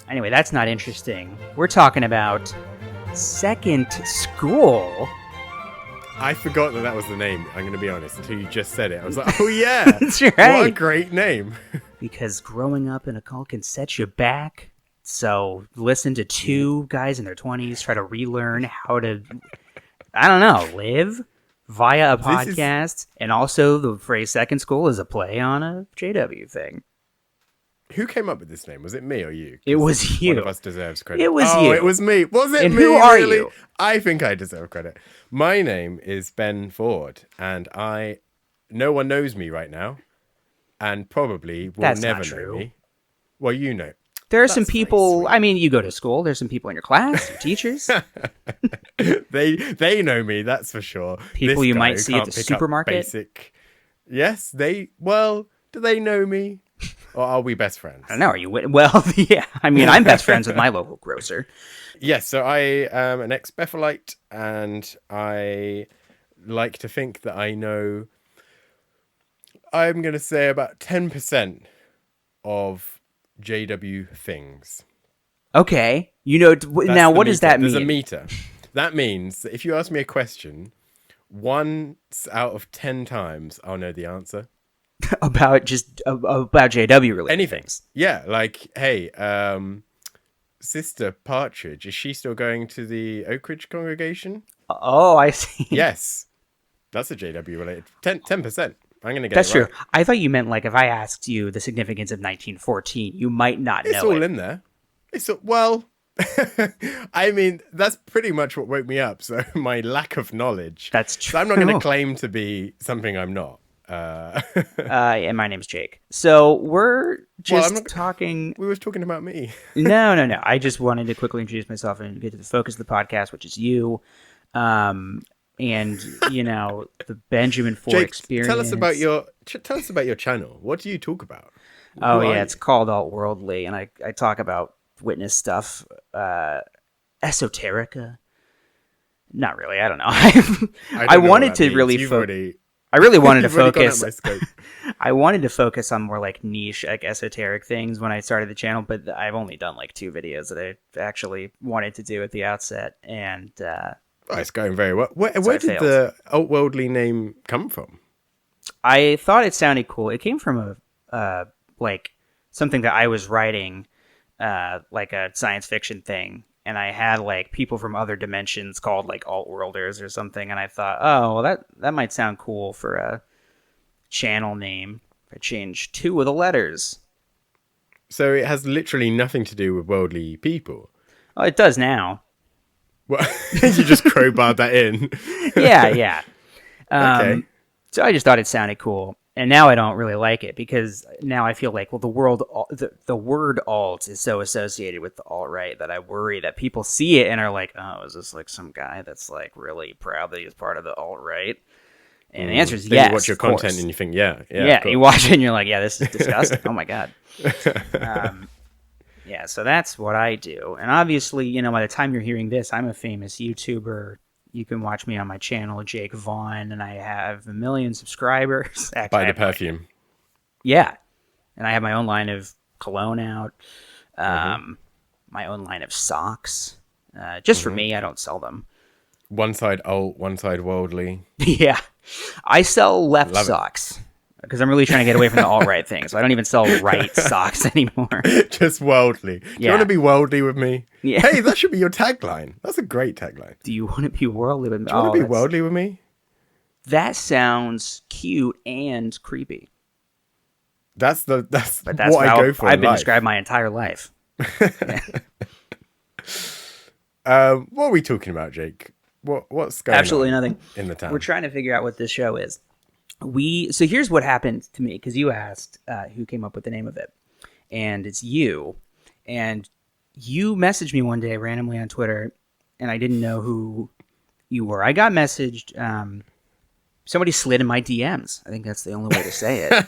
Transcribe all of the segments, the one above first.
Anyway, that's not interesting. We're talking about second school. I forgot that was the name, I'm going to be honest, until you just said it. I was like, oh yeah, That's right. What a great name. Because growing up in a cult can set you back. So listen to two guys in their 20s try to relearn how to, I don't know, live via a podcast. And also the phrase second school is a play on a JW thing. Who came up with this name? Was it me or you? It was you. One of us deserves credit. It was you. It was me. Was it and me? Who are really? you? I think I deserve credit. My name is Ben Ford, and no one knows me right now, and probably will That's never not true. know me. Well, you know. There are some people, I mean, you go to school, there's some people in your class, your teachers. They know me, that's for sure. People you might see at the supermarket. Yes, do they know me? Or are we best friends? I don't know, are you, well, yeah, I mean, I'm best friends with my local grocer. Yes, so I am an ex-Bethelite, and I like to think that I know, I'm going to say about 10% of JW things. Okay. You know, now what does that mean? There's a meter. That means that if you ask me a question, 1 out of 10 times I'll know the answer. about JW related anything. Things. Yeah, like, hey, Sister Partridge, is she still going to the Oak Ridge congregation? Oh, I see. Yes. That's a JW related. 10%. I'm going to get That's it right. true. I thought you meant like if I asked you the significance of 1914, you might not know It's all in there. Well, I mean, that's pretty much what woke me up. So my lack of knowledge. That's true. So I'm not going to claim to be something I'm not. And my name's Jake. So we're just talking. We were talking about me. No. I just wanted to quickly introduce myself and get to the focus of the podcast, which is you. And you know, the Benjamin Ford Jake, experience. Tell us about your channel. What do you talk about? Oh yeah, it's called Alt Worldly, and I talk about witness stuff, esoterica. Not really. I don't know. I wanted to really focus. I really wanted to focus. I wanted to focus on more like niche, like esoteric things when I started the channel, but I've only done like 2 videos that I actually wanted to do at the outset, and it's going very well. Where did the alt-worldly name come from? I thought it sounded cool. It came from a like something that I was writing, like a science fiction thing, and I had like people from other dimensions called like alt-worlders or something, and I thought, oh, well, that might sound cool for a channel name. I changed 2 of the letters. So it has literally nothing to do with worldly people. Oh, it does now. What? You just crowbarred that in. Yeah. Okay. So I just thought it sounded cool, and now I don't really like it because now I feel like, well, the word alt is so associated with the alt-right that I worry that people see it and are like, oh, is this like some guy that's like really proud that he's part of the alt-right? And the answer is yes. You watch your content and you think, yeah. You watch it and you're like, yeah, this is disgusting. Oh my god. Yeah, so that's what I do. And obviously, you know, by the time you're hearing this, I'm a famous YouTuber. You can watch me on my channel, Jake Vaughn, and I have 1 million subscribers. Actually, Buy the perfume. Yeah. And I have my own line of cologne out, my own line of socks. Just for me, I don't sell them. One side alt, one side worldly. Yeah. I sell left socks. Because I'm really trying to get away from the alt-right thing, so I don't even sell right socks anymore. Just worldly. Do you want to be worldly with me? Yeah. Hey, that should be your tagline. That's a great tagline. Do you want to be worldly with me? Do you want to be worldly with me? That sounds cute and creepy. That's what I go for. I've been described my entire life. What are we talking about, Jake? What's going on? Absolutely nothing. In the town. We're trying to figure out what this show is. So here's what happened to me, because you asked who came up with the name of it, and it's you. And you messaged me one day randomly on Twitter, and I didn't know who you were. I got messaged. Somebody slid in my DMs. I think that's the only way to say it.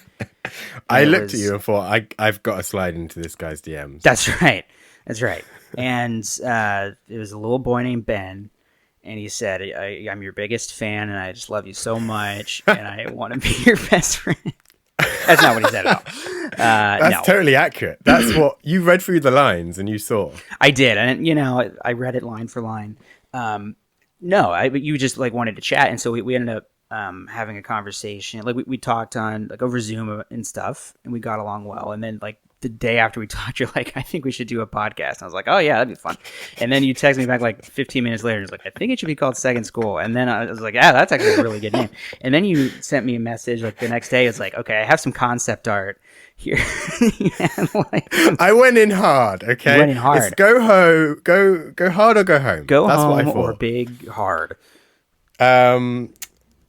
I looked at you and thought, I've got to slide into this guy's DMs. That's right. And it was a little boy named Ben. And he said, I'm your biggest fan, and I just love you so much, and I want to be your best friend. That's not what he said at That's No, totally accurate. That's what you read through the lines and you saw. I did, and I read it line for line. No, but you just like wanted to chat, and so we ended up having a conversation. Like we talked on like over Zoom and stuff, and we got along well. And then like the day after we talked, you're like, I think we should do a podcast. And I was like, oh yeah, that'd be fun. And then you text me back like 15 minutes later, and it's like, I think it should be called Second School. And then I was like, yeah, that's actually a really good name. And then you sent me a message like the next day. It's like, okay, I have some concept art here. I went in hard. Okay, you went in hard. It's go hard or go home. Go That's home what I thought. or big hard.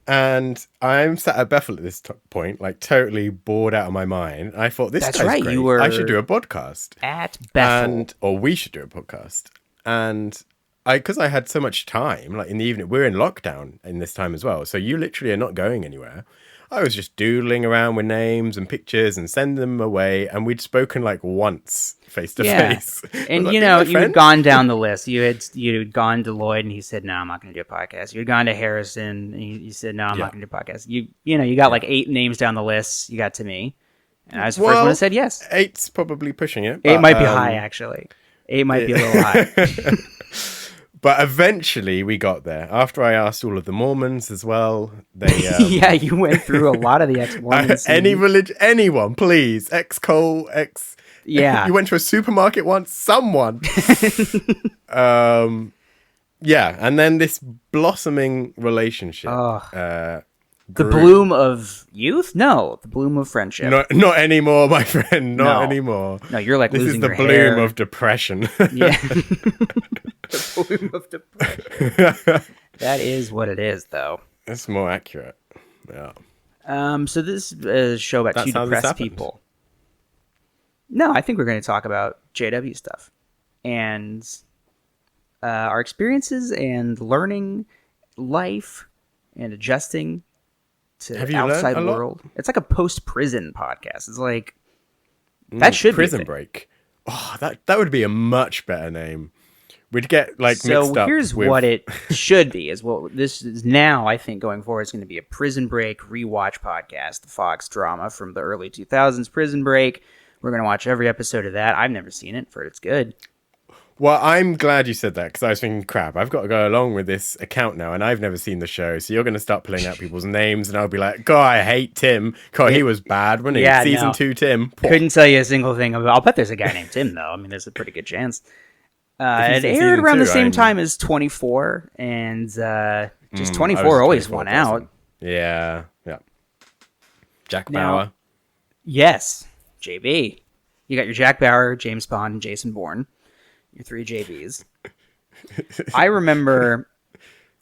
And I'm sat at Bethel at this point, like totally bored out of my mind. I thought this That's guy's right, great. you were I should do a podcast at Bethel. or we should do a podcast. And because I had so much time, like in the evening, we're in lockdown in this time as well. So you literally are not going anywhere. I was just doodling around with names and pictures and sending them away. And we'd spoken like once face to face. And like, you had gone down the list. You'd gone to Lloyd and he said, no, I'm not going to do a podcast. You'd gone to Harrison and he said, no, I'm not going to do a podcast. You got like 8 names down the list. You got to me. And I was the first one that said yes. 8's probably pushing it. 8 might be high, actually. 8 might be a little high. But eventually we got there. After I asked all of the Mormons as well, they yeah, you went through a lot of the ex-Mormons. any religion, anyone, please, ex-Cole, Yeah, you went to a supermarket once, someone. Yeah, and then this blossoming relationship. the bloom of youth? No, the bloom of friendship. Not anymore, my friend. Not anymore. No, you're like this losing is the your bloom hair. of depression. Yeah. The bloom of depression. That is what it is, though. That's more accurate. Yeah. So this is a show about two depressed people. No, I think we're going to talk about JW stuff and our experiences and learning life and adjusting to the outside world. It's like a post-prison podcast. It's like that should Prison be Break. Oh, that would be a much better name. We'd get like mixed up. So here's what it should be: is this is now. I think going forward, it's going to be a Prison Break rewatch podcast, the Fox drama from the early 2000s, Prison Break. We're going to watch every episode of that. I've never seen it, but it's good. Well, I'm glad you said that because I was thinking, crap, I've got to go along with this account now, and I've never seen the show. So you're going to start pulling out people's names, and I'll be like, God, I hate Tim. God, he was bad, wasn't he? Yeah, Season 2 Tim. Couldn't tell you a single thing about. I'll bet there's a guy named Tim, though. I mean, there's a pretty good chance. It aired around the same time as 24, and just 24 always won out. Yeah. Jack Bauer. Yes, JB. You got your Jack Bauer, James Bond, and Jason Bourne. Your 3 JBs. I remember,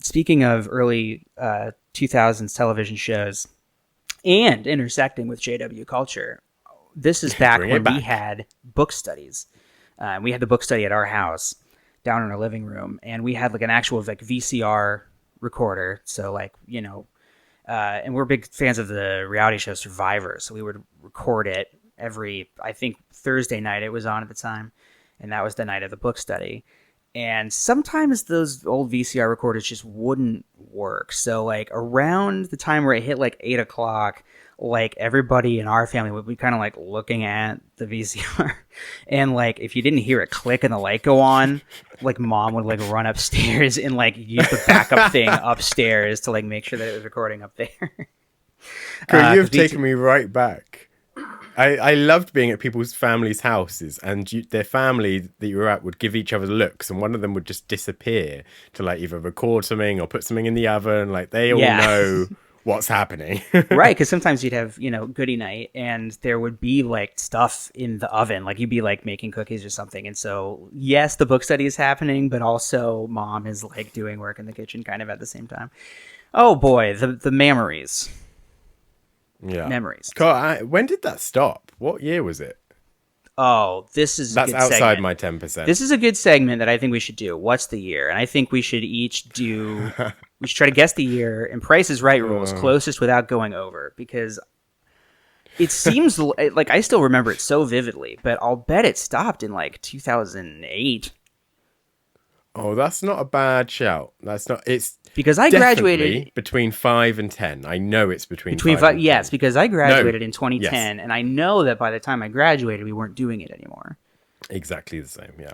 speaking of early 2000s television shows and intersecting with JW culture, this is back when we had book studies. We had the book study at our house down in our living room, and we had like an actual like VCR recorder. So like, and we're big fans of the reality show Survivor. So we would record it every, I think Thursday night it was on at the time. And that was the night of the book study. And sometimes those old VCR recorders just wouldn't work. So like around the time where it hit like 8 o'clock, like everybody in our family would be kind of like looking at the VCR. And like if you didn't hear it click and the light go on, like mom would like run upstairs and like use the backup thing upstairs to like make sure that it was recording up there. You've taken me right back. I loved being at people's families' houses, and their family that you were at would give each other looks, and one of them would just disappear to like either record something or put something in the oven. Like they all know what's happening. Right, because sometimes you'd have, goodie night, and there would be like stuff in the oven. Like you'd be like making cookies or something. And so, yes, the book study is happening, but also mom is like doing work in the kitchen kind of at the same time. Oh boy, the memories. Yeah. Memories. God, when did that stop? What year was it? Oh, that's outside segment. My 10%. This is a good segment that I think we should do. What's the year? And I think we should each do. We should try to guess the year and Price is Right rules closest without going over, because it seems like I still remember it so vividly, but I'll bet it stopped in like 2008. Oh, that's not a bad shout. That's not. It's Because I Definitely graduated between 5 and 10. I know it's between between 5 five. and Yes, 10. because I graduated in Yes. 2010, and I know that by the time I graduated, we weren't doing it anymore. Exactly the same. Yeah.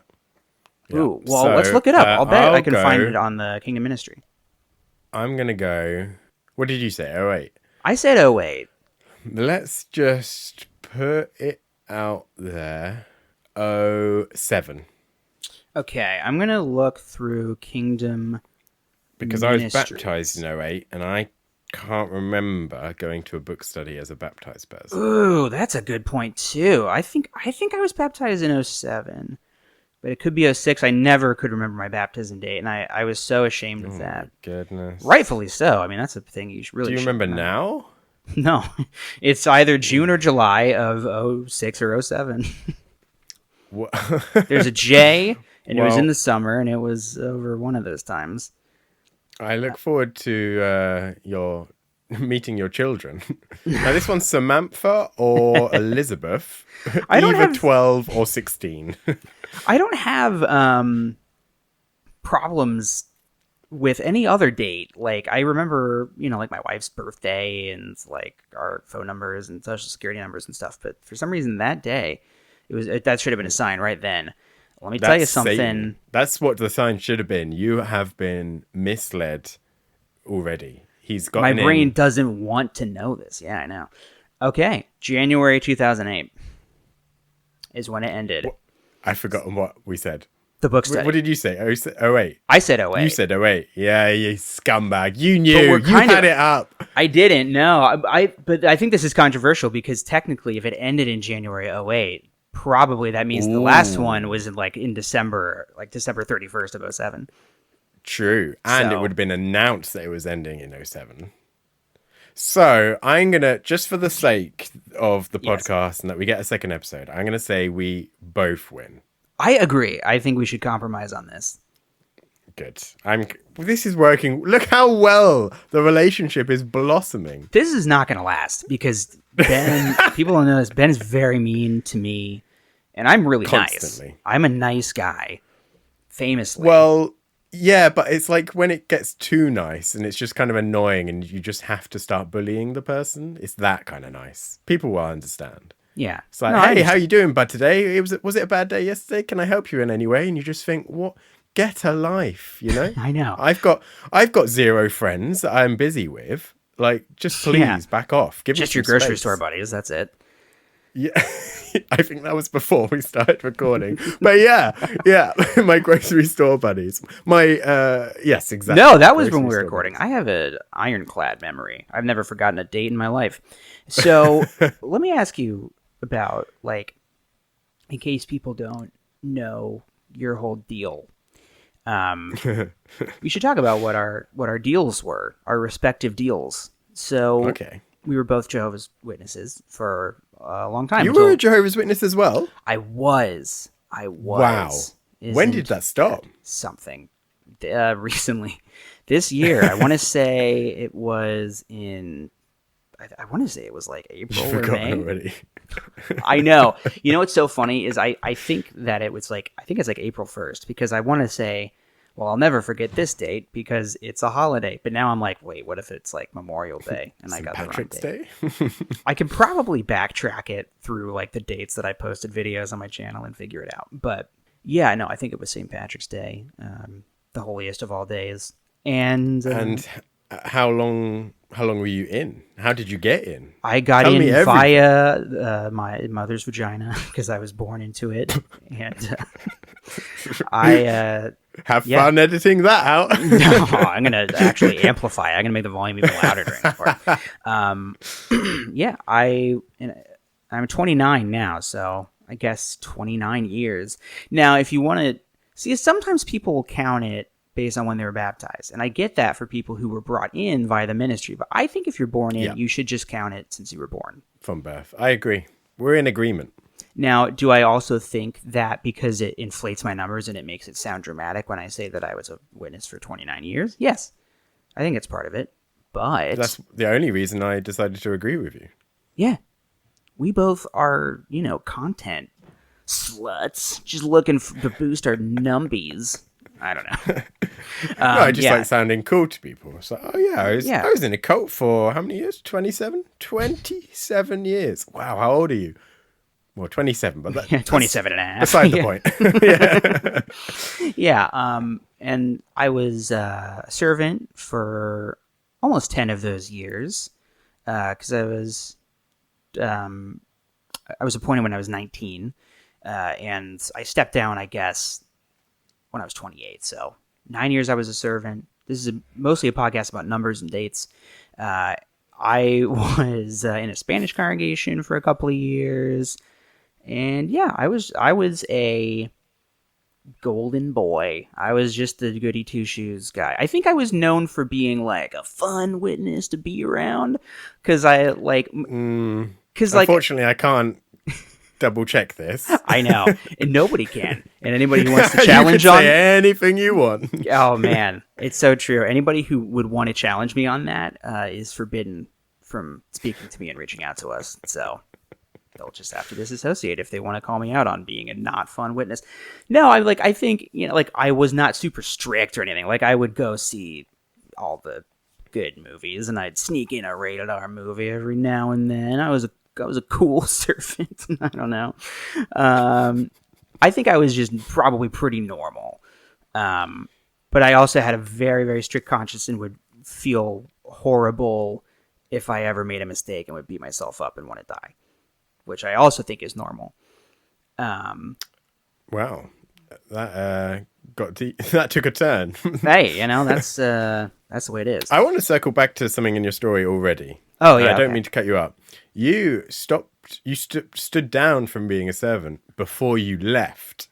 Yeah. Ooh, well, let's So look it up. I'll bet I I'll can find it go. on the Kingdom Ministry. I'm going to go. What did you say? Oh, wait. I said, oh wait. Let's just put it out there. Oh, 7. Okay, I'm gonna look through Kingdom Because I was Ministries. baptized in oh 08 and I can't remember going to a book study as a baptized person. Ooh, that's a good point too. I think I was baptized in '07, but it could be '06. I never could remember my baptism date, and I was so ashamed of Oh that. my goodness. Rightfully so. I mean, that's a thing you Do really you should remember now? No, it's either June or July of '06 or '07. What? There's a J, and it was in Well, the summer, and it was over one of those times. I look forward to your meeting your children. Now, this one's Samantha or Elizabeth, I don't either have 12 or 16. I don't have problems with any other date. Like I remember, like my wife's birthday and like our phone numbers and social security numbers and stuff. But for some reason that day, that should have been a sign right then. Let me tell you That's something. Satan. That's what the sign should have been. You have been misled already. He's My gotten brain in. doesn't want to know this. Yeah, I know. Okay, January 2008 is when it ended. I've forgotten what we said. The book study. What did you say? Oh, wait. I said 08. You said, oh, wait. Yeah, you scumbag. You But knew. we're You kind had of- it up. I didn't. No, but I think this is controversial because technically, if it ended in January '08, probably that means the last one was in December, like December 31st of '07. True. And it So- would have been announced that it was ending in '07. So I'm going to, just for the sake of the Yes. podcast and that we get a second episode, I'm going to say we both win. I agree. I think we should compromise on this. Good. This is working. Look how well the relationship is blossoming. This is not going to last because Ben, people don't know this, Ben is very mean to me, and I'm really Constantly. nice. I'm a nice guy, famously. Well, yeah, but it's like when it gets too nice and it's just kind of annoying and you just have to start bullying the person. It's that kind of nice. People will understand. yeah. It's like, No, I hey, how understand. you doing, bud, today? Was it a bad day yesterday? Can I help you in any way? And you just think, what? Get a life, you know? I know. I've got 0 friends that I'm busy with. Like, just please Yeah. back off. Give Just me your some grocery space. store buddies. That's it. Yeah, I think that was before we started recording. But yeah, my grocery store buddies. Yes, exactly. No, that was when Grocery we were store recording. buddies. I have an ironclad memory. I've never forgotten a date in my life. So let me ask you about, like, in case people don't know your whole deal. We should talk about what our deals were, our respective deals. So Okay. we were both Jehovah's Witnesses for a long time. You until- were a Jehovah's Witness as well? I was. Wow. When did that stop? Something recently, this year. I want to say it was in. I want to say it was like April or May. Already. I know. You know what's so funny is I think that it was like, I think it's like April 1st because I want to say, well, I'll never forget this date because it's a holiday. But now I'm like, wait, what if it's like Memorial Day and I got Patrick's the wrong date? Day? I can probably backtrack it through like the dates that I posted videos on my channel and figure it out. But yeah, no, I think it was St. Patrick's Day, the holiest of all days. And And how long were you in? How did you get in? I got Tell me in everything. via my mother's vagina because I was born into it. And I Have Yeah. fun editing that out. no, I'm gonna actually amplify it. I'm gonna make the volume even louder during the part. Yeah, I'm 29 now, so I guess 29 years. Now, if you want to see, sometimes people will count it based on when they were baptized, and I get that for people who were brought in via the ministry. But I think if you're born in, Yeah. you should just count it since you were born. From birth. I agree. We're in agreement. Now, do I also think that because it inflates my numbers and it makes it sound dramatic when I say that I was a witness for 29 years? Yes, I think it's part of it. But That's the only reason I decided to agree with you. yeah, we both are, content sluts, just looking to boost our numbies. I don't know. No, I just Yeah, like sounding cool to people. It's like, oh yeah, yeah. I was in a cult for how many years? 27? 27 years. Wow, how old are you? Well, 27, but Yeah, that's 27 and a half. beside the Yeah. point. Yeah. Yeah. And I was a servant for almost 10 of those years because um, I was appointed when I was 19, and I stepped down, I guess, when I was 28. So 9 years I was a servant. This is mostly a podcast about numbers and dates. Uh, I was in a Spanish congregation for a couple of years, and yeah, I was a golden boy. I was just the goody two shoes guy. I think I was known for being like a fun witness to be around because I like because like Unfortunately, I can't double check this. I know, and nobody can. And anybody who wants to You could challenge on, say anything you want. oh man, it's so true. Anybody who would want to challenge me on that is forbidden from speaking to me and reaching out to us. So they'll just have to disassociate if they want to call me out on being a not fun witness. No, I think like I was not super strict or anything. Like I would go see all the good movies, and I'd sneak in a rated R movie every now and then. I was a cool servant. I don't know. I think I was just probably pretty normal. But I also had a very, very strict conscience and would feel horrible if I ever made a mistake and would beat myself up and want to die, which I also think is normal. Wow, that that took a turn. Hey, that's the way it is. I want to circle back to something in your story already. Oh And yeah, I don't okay. mean to cut you up. You stopped. You stood down from being a servant before you left,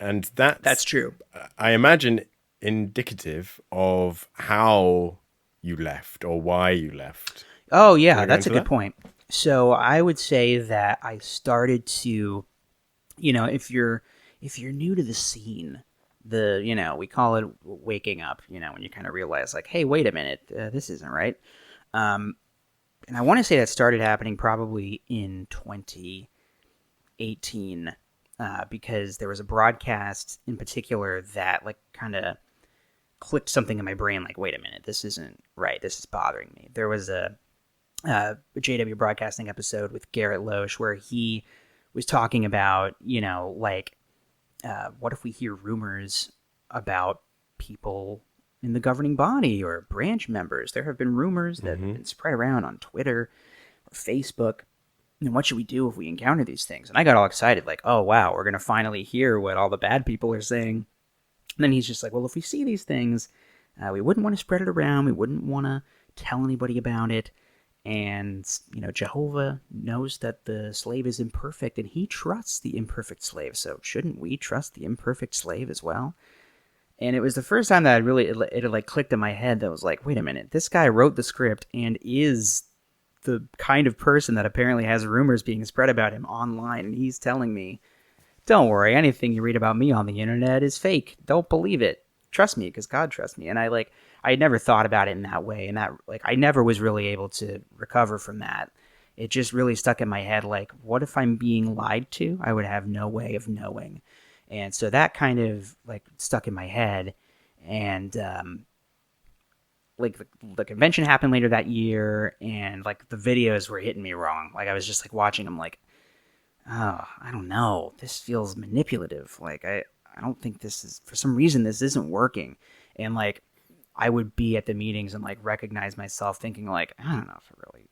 and That's true. I imagine, indicative of how you left or why you left. Oh Do you yeah, want to go that's a into good that? point. So I would say that I started to, if you're new to the scene, we call it waking up. When you kind of realize like, hey, wait a minute, this isn't right. Um, and I want to say that started happening probably in 2018, because there was a broadcast in particular that like kind of clicked something in my brain. Like, wait a minute, this isn't right. This is bothering me. There was a JW Broadcasting episode with Garrett Loesch where he was talking about, like, what if we hear rumors about people in the governing body or branch members? There have been rumors that have been spread around on Twitter or Facebook. And what should we do if we encounter these things? And I got all excited, like, oh, wow, we're going to finally hear what all the bad people are saying. And then he's just like, well, if we see these things, we wouldn't want to spread it around. We wouldn't want to tell anybody about it. And, Jehovah knows that the slave is imperfect and he trusts the imperfect slave. So shouldn't we trust the imperfect slave as well? And it was the first time that it had like clicked in my head that was like, wait a minute, this guy wrote the script and is the kind of person that apparently has rumors being spread about him online. And he's telling me, don't worry, anything you read about me on the internet is fake. Don't believe it. Trust me, because God trusts me. And I had never thought about it in that way, and that like I never was really able to recover from that. It just really stuck in my head. Like, what if I'm being lied to? I would have no way of knowing, and so that kind of like stuck in my head. And like the convention happened later that year, and like the videos were hitting me wrong. Like I was just like watching them, like, oh, I don't know. This feels manipulative. Like I don't think this is, for some reason this isn't working. And like I would be at the meetings and like recognize myself thinking like, I don't know if I really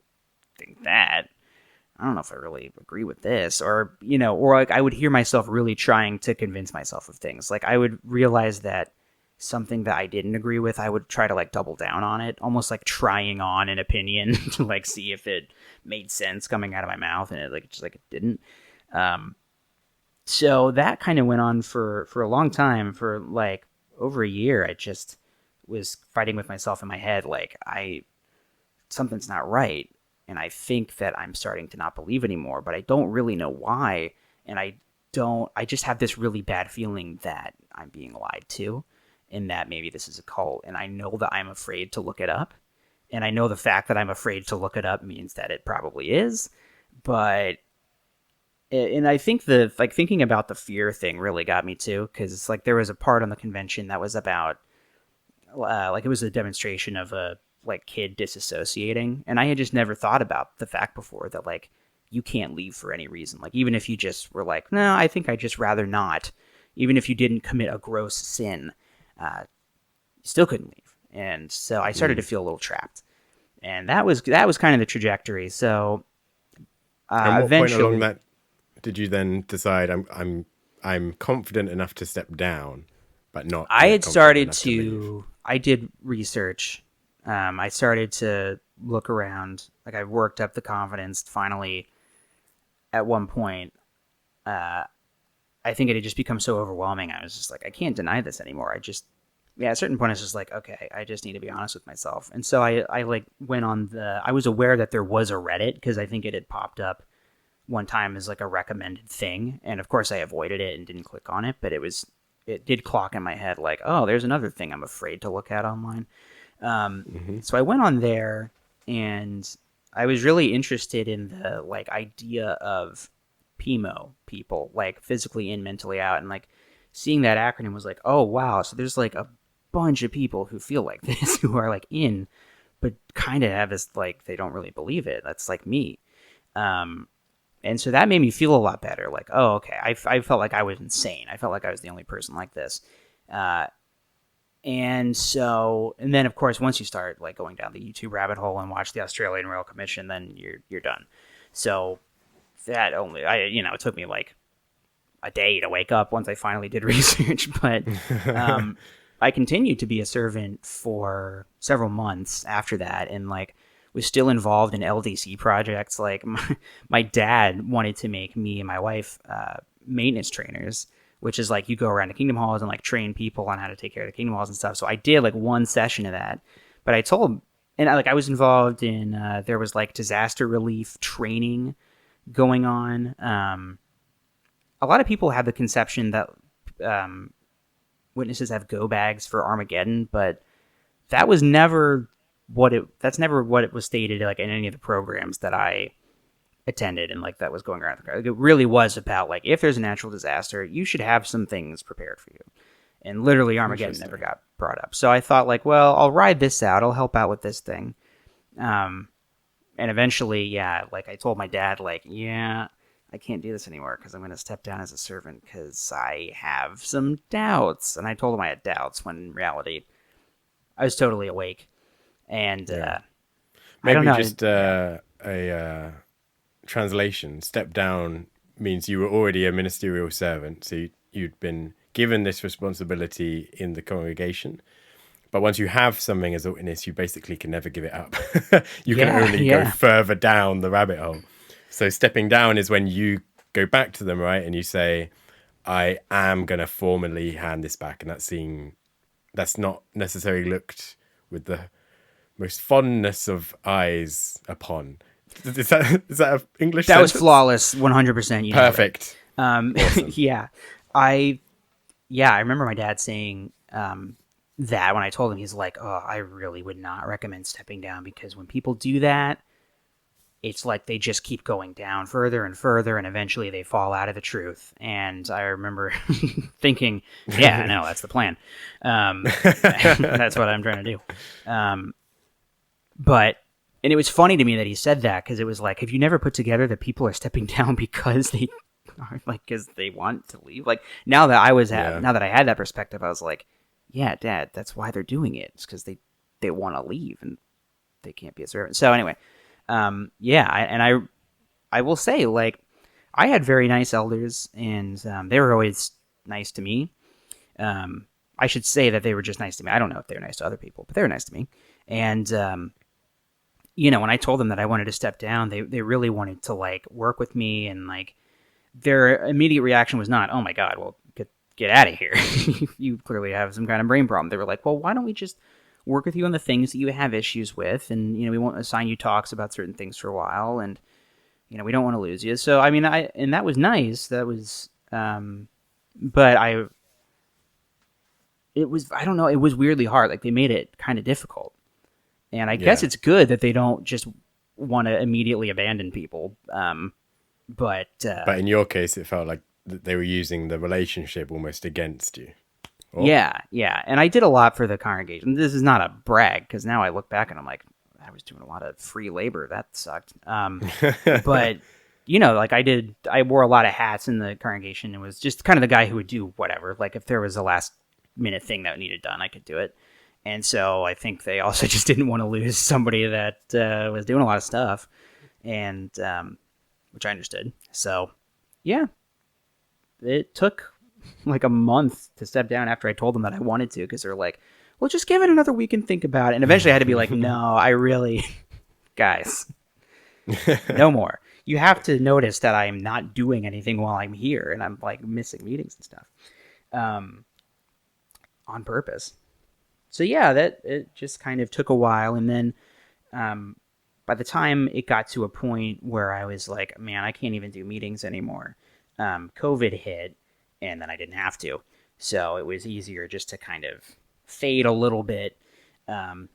think that. I don't know if I really agree with this, or like I would hear myself really trying to convince myself of things. Like I would realize that something that I didn't agree with, I would try to like double down on it, almost like trying on an opinion to like see if it made sense coming out of my mouth, and it didn't. So that kind of went on for a long time, for like over a year. I just was fighting with myself in my head, like something's not right, and I think that I'm starting to not believe anymore, but I don't really know why, and I just have this really bad feeling that I'm being lied to, and that maybe this is a cult, and I know that I'm afraid to look it up, and I know the fact that I'm afraid to look it up means that it probably is, but And I think the like thinking about the fear thing really got me too, because it's like there was a part on the convention that was about like it was a demonstration of a like kid disassociating, and I had just never thought about the fact before that like you can't leave for any reason. Like even if you just were like, no, I think I just rather not. Even if you didn't commit a gross sin, you still couldn't leave. And so I started to feel a little trapped, and that was kind of the trajectory. So And what point along eventually, that did you then decide I'm confident enough to step down, but not I yet had confident started enough to leave? to. I did research. I started to look around. Like I worked up the confidence. Finally, at one point, uh, I think it had just become so overwhelming. I was just like, I can't deny this anymore. Yeah, at a certain point, I was just like, okay, I just need to be honest with myself. And so I like went on I was aware that there was a Reddit because I think it had popped up one time as like a recommended thing. And of course I avoided it and didn't click on it, but it did clock in my head like, oh, there's another thing I'm afraid to look at online. So I went on there and I was really interested in the like idea of PMO people, like physically in, mentally out, and like seeing that acronym was like, oh wow, so there's like a bunch of people who feel like this who are like in, but kind of have this like they don't really believe it. That's like me. Um, and so that made me feel a lot better. Like, oh, okay, I felt like I was insane. I felt like I was the only person like this. Uh, and then of course, once you start like going down the YouTube rabbit hole and watch the Australian Royal Commission, then you're done. So that only, it took me like a day to wake up once I finally did research, but um, I continued to be a servant for several months after that, and like was still involved in LDC projects. Like my dad wanted to make me and my wife maintenance trainers, which is like you go around to Kingdom Halls and like train people on how to take care of the Kingdom Halls and stuff. So I did like one session of that, but I told and I was involved in there was like disaster relief training going on. A lot of people have the conception that um, witnesses have go bags for Armageddon, but that was never that's never what it was stated like in any of the programs that I attended and like that was going around. It really was about like if there's a natural disaster, you should have some things prepared for you. And literally Armageddon never got brought up. So I thought like, well, I'll ride this out. I'll help out with this thing. Um, and eventually, yeah, like I told my dad, like, yeah, I can't do this anymore because I'm going to step down as a servant because I have some doubts. And I told him I had doubts when in reality I was totally awake. And I don't Maybe know. just a translation. Step down means you were already a ministerial servant, so you'd been given this responsibility in the congregation. But once you have something as a witness, you basically can never give it up. You can Yeah, only go yeah. further down the rabbit hole. So stepping down is when you go back to them, right? And you say, I am going to formally hand this back. And that's not necessarily looked with the most fondness of eyes upon. Is that an English That was sentence? flawless, 100%. You nailed it. Perfect. Um, Awesome. yeah, I I remember my dad saying that when I told him, he's like, "Oh, I really would not recommend stepping down because when people do that, it's like they just keep going down further and further, and eventually they fall out of the truth." And I remember thinking, "Yeah, no, that's the plan. That's what I'm trying to do." Um, but and it was funny to me that he said that because it was like, have you never put together that people are stepping down because they are like because they want to leave? Like Yeah. now that I had that perspective, I was like, yeah, Dad, that's why they're doing it. It's because they want to leave and they can't be a servant. So anyway, yeah, I will say like I had very nice elders and they were always nice to me. I should say that they were just nice to me. I don't know if they were nice to other people, but they were nice to me. And when I told them that I wanted to step down, they really wanted to like work with me, and like their immediate reaction was not, "Oh my God, well get out of here. You clearly have some kind of brain problem." They were like, "Well, why don't we just work with you on the things that you have issues with, and we won't assign you talks about certain things for a while, and we don't want to lose you." So I mean, and that was nice. That was, but it was I don't know, it was weirdly hard. Like they made it kind of difficult. And I guess Yeah. it's good that they don't just want to immediately abandon people. But But in your case, it felt like they were using the relationship almost against you. Or yeah. And I did a lot for the congregation. This is not a brag, because now I look back and I'm like, I was doing a lot of free labor. That sucked. But like I wore a lot of hats in the congregation, and was just kind of the guy who would do whatever. Like if there was a last minute thing that needed done, I could do it. And so I think they also just didn't want to lose somebody that was doing a lot of stuff, and which I understood. So yeah, it took like a month to step down after I told them that I wanted to, because they're like, well, just give it another week and think about it. And eventually I had to be like, no, I really, guys, no more. You have to notice that I'm not doing anything while I'm here, and I'm like missing meetings and stuff on purpose. So yeah, that it just kind of took a while. And then by the time it got to a point where I was like, man, I can't even do meetings anymore, COVID hit, and then I didn't have to. So it was easier just to kind of fade a little bit. And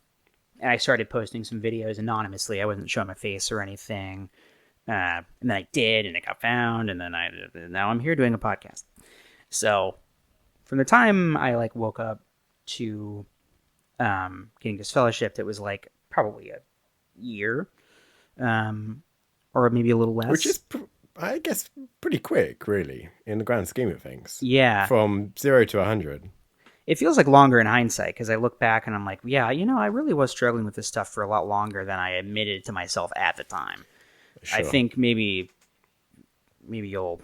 I started posting some videos anonymously. I wasn't showing my face or anything. And then I did, and it got found, and then now I'm here doing a podcast. So from the time I like woke up to getting disfellowshipped, it was like probably a year, or maybe a little less. which is, I guess, pretty quick, really, in the grand scheme of things. Yeah. From 0 to 100. It feels like longer in hindsight, because I look back and I'm like, yeah, I really was struggling with this stuff for a lot longer than I admitted to myself at the time. Sure. I think maybe you'll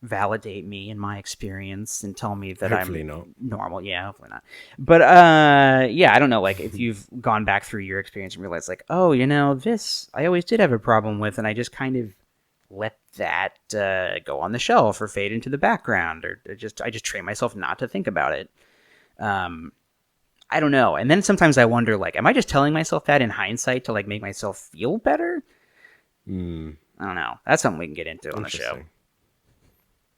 validate me in my experience and tell me that Hopefully I'm not. normal. Yeah, hopefully not. But yeah, I don't know. Like if you've gone back through your experience and realized, like, oh, this I always did have a problem with, and I just kind of let that go on the shelf or fade into the background, or I just train myself not to think about it. I don't know. And then sometimes I wonder, like, am I just telling myself that in hindsight to like make myself feel better? I don't know. That's something we can get into on the show.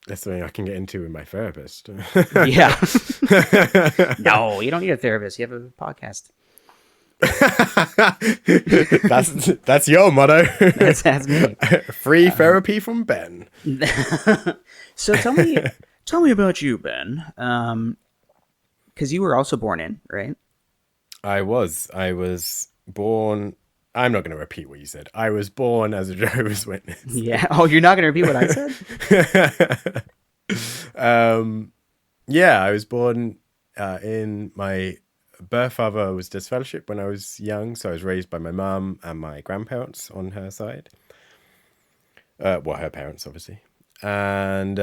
That's something I can get into with my therapist. Yeah. No, you don't need a therapist. You have a podcast. That's your motto. That's me. Free therapy from Ben. So tell me about you, Ben. Because you were also born in, right? I was born. I'm not going to repeat what you said. I was born as a Jehovah's Witness. Yeah. Oh, you're not going to repeat what I said? Yeah, I was born in my birth father was disfellowship when I was young, so I was raised by my mum and my grandparents on her side. Well, her parents, obviously. And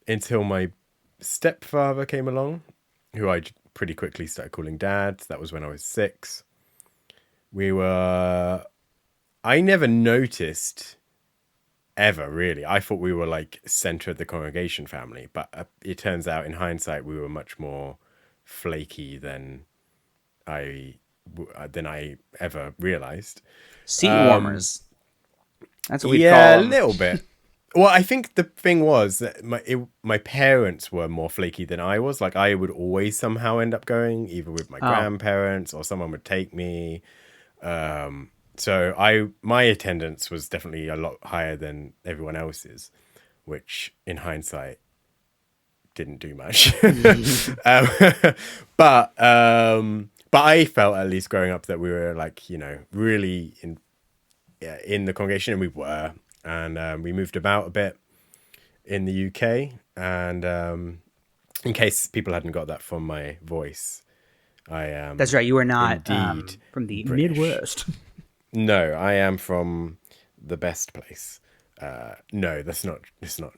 until my stepfather came along, who I pretty quickly started calling dad. That was when I was 6. I never noticed ever, really. I thought we were like center of the congregation family, but it turns out in hindsight we were much more flaky than I ever realized. Seat warmers. That's what we call Yeah, a them. little bit. Well, I think the thing was that my parents were more flaky than I was. Like I would always somehow end up going either with my grandparents or someone would take me. So my attendance was definitely a lot higher than everyone else's, which in hindsight didn't do much. But I felt at least growing up that we were like, really in the congregation, and we were. And we moved about a bit in the UK. And in case people hadn't got that from my voice, I am. That's right. You are not indeed from the British. Midwest. No, I am from the best place. No, it's not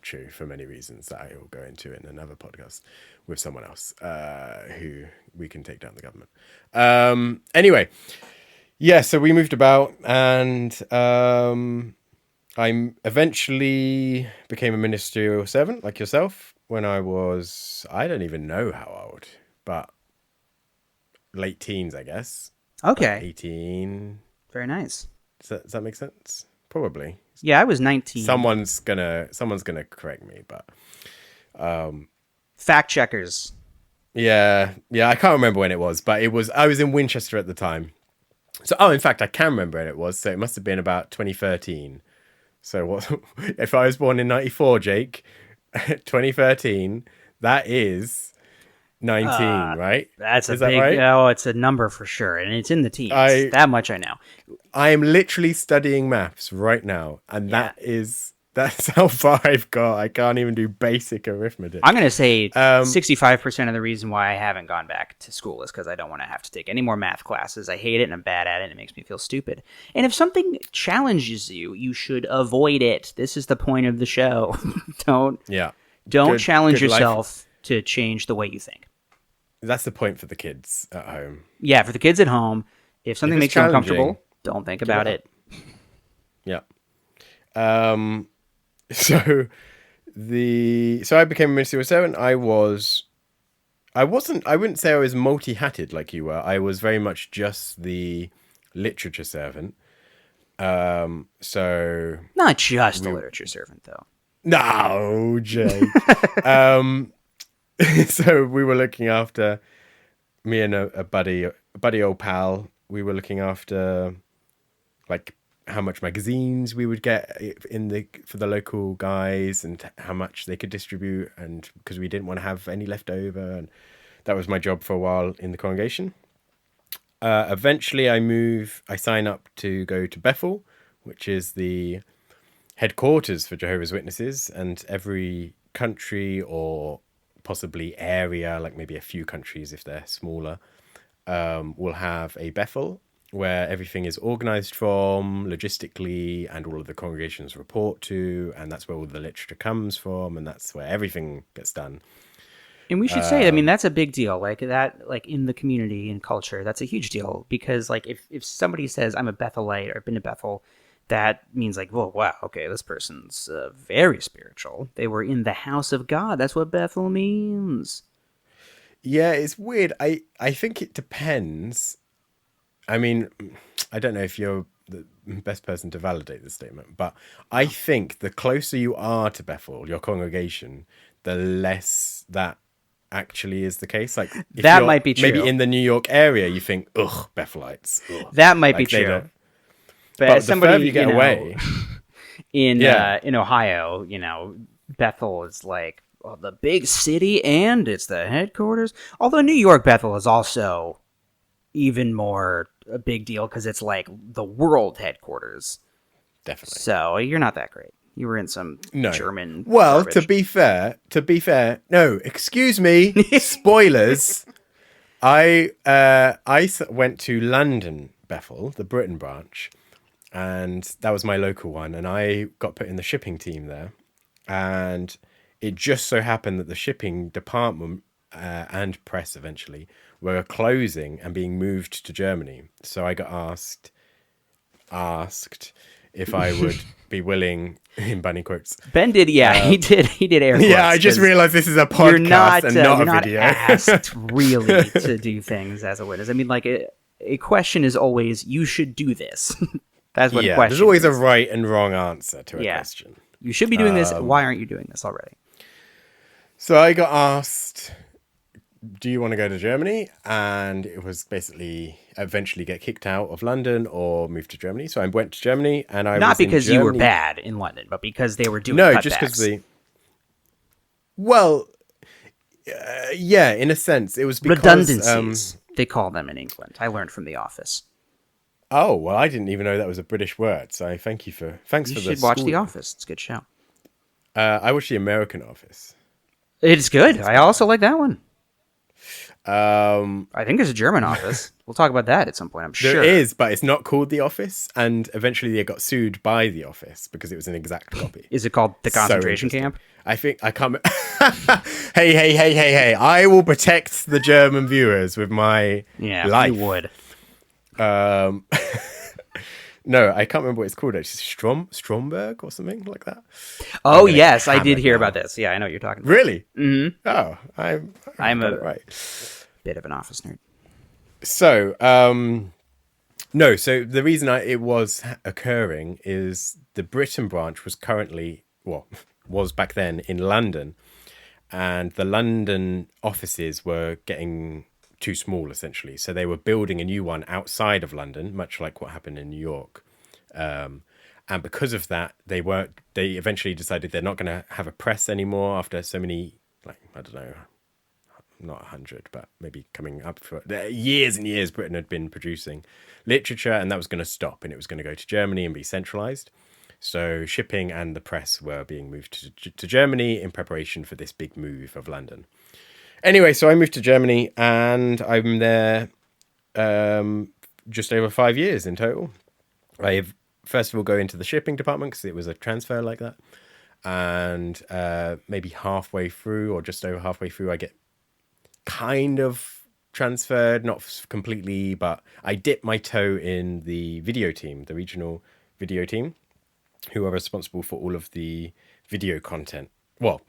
true for many reasons that I will go into in another podcast with someone else who we can take down the government. Anyway, yeah, so we moved about, and I eventually became a ministerial servant like yourself when I don't even know how old, but late teens, I guess. Okay. Like 18. Very nice. Does that make sense? Probably. Yeah, I was 19. Someone's gonna correct me, but fact checkers. yeah, I can't remember when it was, but I was in Winchester at the time. So in fact I can remember when it was, so it must have been about 2013 So what? If I was born in 94, Jake, 2013, that is 19, right? That's a Is that big, right? oh, it's a number for sure. And it's in the teens. I That much I know. I am literally studying maths right now, and Yeah. that's how far I've got. I can't even do basic I'm arithmetic. going to say Um, 65% of the reason why I haven't gone back to school is because I don't want to have to take any more math classes. I hate it and I'm bad at it and it makes me feel stupid. And if something challenges you, you should avoid it. This is the point of the show. don't yeah, don't challenge good life. yourself to change the way you think. That's the point for the kids at home. Yeah, for the kids at home, if If something it's makes you challenging, uncomfortable, don't think give it about up. it. Yeah. Um, so so I became a ministerial servant. I wouldn't say I was multi-hatted like you were. I was very much just the literature servant. So Not just a we literature servant though. no, Jake. um, so we were looking after me and a buddy old pal. We were looking after like how much magazines we would get in the for the local guys and how much they could distribute, and because we didn't want to have any left over, and that was my job for a while in the congregation. Eventually I sign up to go to Bethel, which is the headquarters for Jehovah's Witnesses, and every country or possibly area, like maybe a few countries if they're smaller, will have a Bethel where everything is organized from logistically, and all of the congregations report to, and that's where all the literature comes from, and that's where everything gets done. And we should say, I mean, that's a big deal. Like that, like in the community and culture, that's a huge deal because, like, if somebody says I'm a Bethelite or I've been to Bethel, that means like, well, wow, okay, this person's very spiritual. They were in the house of God. That's what Bethel means. Yeah, it's weird. I think it depends. I mean, I don't know if you're the best person to validate this statement, but I think the closer you are to Bethel, your congregation, the less that actually is the case. Like, if That you're might be maybe true. in the New York area, you think, ugh, Bethelites. Ugh. That might be Like, they true. don't. But as But the somebody, further you get away, yeah, in Ohio, Bethel is like the big city and it's the headquarters. Although New York Bethel is also even more a big deal because it's like the world headquarters. definitely. So you're not that great. You were in some No. German Well, garbage. to be fair, no, excuse me, spoilers. Went to London Bethel, the Britain branch, and that was my local one, and I got put in the shipping team there, and it just so happened that the shipping department and press eventually were closing and being moved to Germany. So I got asked if I would be willing, in bunny quotes. Ben did, yeah, he did air quotes. Yeah, I just realized this is a You're podcast and not you're a not video. asked really to do things as a witness. I mean, like a question is always you should do this. That's what a Yeah, question there's always a is. right and wrong answer to a Yeah. question. You should be doing this. Why aren't you doing this already? So I got asked, do you want to go to Germany? And it was basically eventually get kicked out of London or move to Germany. So I went to Germany, and I Not was in because you were Germany. bad in London, but because they were doing No, cutbacks. just because well, yeah, in a sense. It was because... Redundancies, they call them in England. I learned from The Office. oh, well, I didn't even know that was a British word. So thanks You for the should watch The schooling. Office. It's a good show. I watched the American Office. It's good. I also like that one. Um, I think there's a German Office. We'll talk about that at some point, I'm There sure. is, but it's not called The Office, and eventually they got sued by The Office because it was an exact copy. Is it called The So Concentration interesting. Camp? I think I can't. Hey! I will protect the German viewers with my Yeah, life. you would. No, I can't remember what it's called. It's Stromberg or something like that. Oh, gonna yes, get I did hammered hear now. about this. Yeah, I know what you're talking about. Really? Mm-hmm. Oh, I I'm got a- it right. Bit of an Office nerd. So, no. So the reason it was occurring is the Britain branch was back then in London, and the London offices were getting too small, essentially. So they were building a new one outside of London, much like what happened in New York. And because of that, they eventually decided they're not going to have a press anymore after so many, like, I don't know, not 100, but maybe coming up for years and years. Britain had been producing literature, and that was going to stop, and it was going to go to Germany and be centralized. So shipping and the press were being moved to Germany in preparation for this big move of London. Anyway, so I moved to Germany, and I'm there just over 5 years in total. I first of all go into the shipping department because it was a transfer like that, and maybe halfway through or just over halfway through, I get kind of transferred, not completely, but I dip my toe in the video team, the regional video team, who are responsible for all of the video content. Well,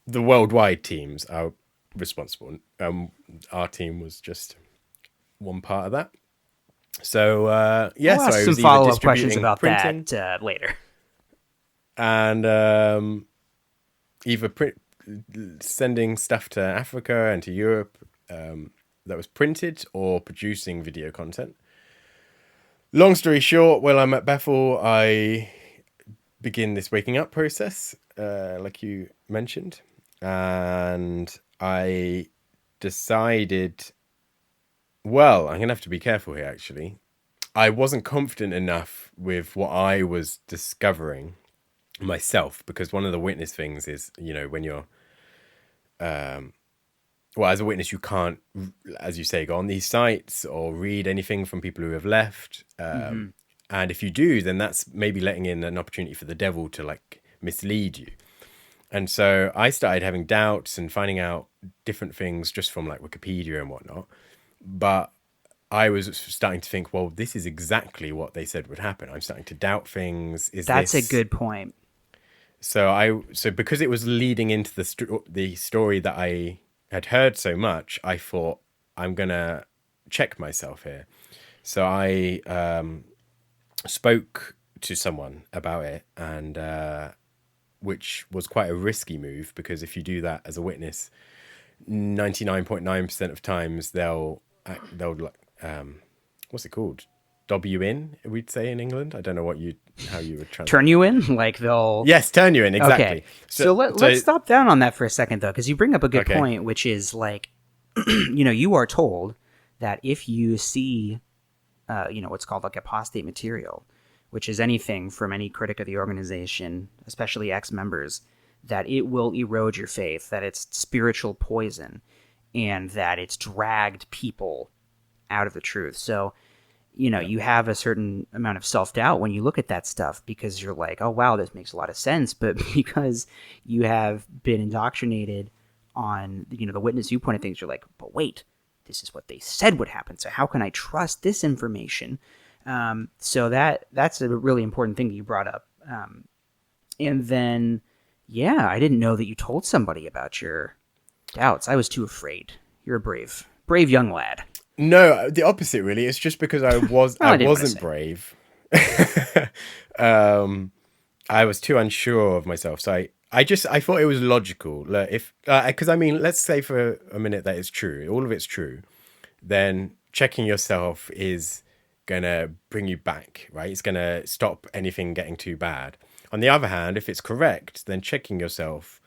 the worldwide teams are responsible. Our team was just one part of that. So I'll so ask I some was either follow up questions distributing about printing that later. and either sending stuff to Africa and to Europe that was printed, or producing video content. Long story short, while I'm at Bethel, I begin this waking up process, like you mentioned, and I decided, well, I'm going to have to be careful here, actually. I wasn't confident enough with what I was discovering myself, because one of the witness things is, when you're, well, as a witness, you can't, as you say, go on these sites or read anything from people who have left. Mm-hmm. And if you do, then that's maybe letting in an opportunity for the devil to like mislead you. And so I started having doubts and finding out different things just from like Wikipedia and whatnot. But I was starting to think, well, this is exactly what they said would happen. I'm starting to doubt things. That's a good point. So because it was leading into the story that I had heard so much, I thought, I'm gonna check myself here. So I spoke to someone about it, and which was quite a risky move, because if you do that as a witness, 99.9% of times they'll what's it called? Dob you in, we'd say in England. I don't know how you would translate. Turn you in? Like they'll... Yes, turn you in, exactly. Okay. So let's stop down on that for a second, though, because you bring up a good Okay. point, which is like, you are told that if you see, what's called like apostate material, which is anything from any critic of the organization, especially ex-members, that it will erode your faith, that it's spiritual poison, and that it's dragged people out of the truth. So, you have a certain amount of self-doubt when you look at that stuff, because you're like, oh, wow, this makes a lot of sense. But because you have been indoctrinated on, the witness viewpoint of things, you're like, but wait, this is what they said would happen. So how can I trust this information? So that's a really important thing that you brought up. And then, yeah, I didn't know that you told somebody about your doubts. I was too afraid. You're a brave young lad. No, the opposite, really. It's just because I wasn't brave. I was too unsure of myself. So I thought it was logical. Because let's say for a minute that it's true, all of it's true, then checking yourself is gonna bring you back, right? It's gonna stop anything getting too bad. On the other hand, if it's correct, then checking yourself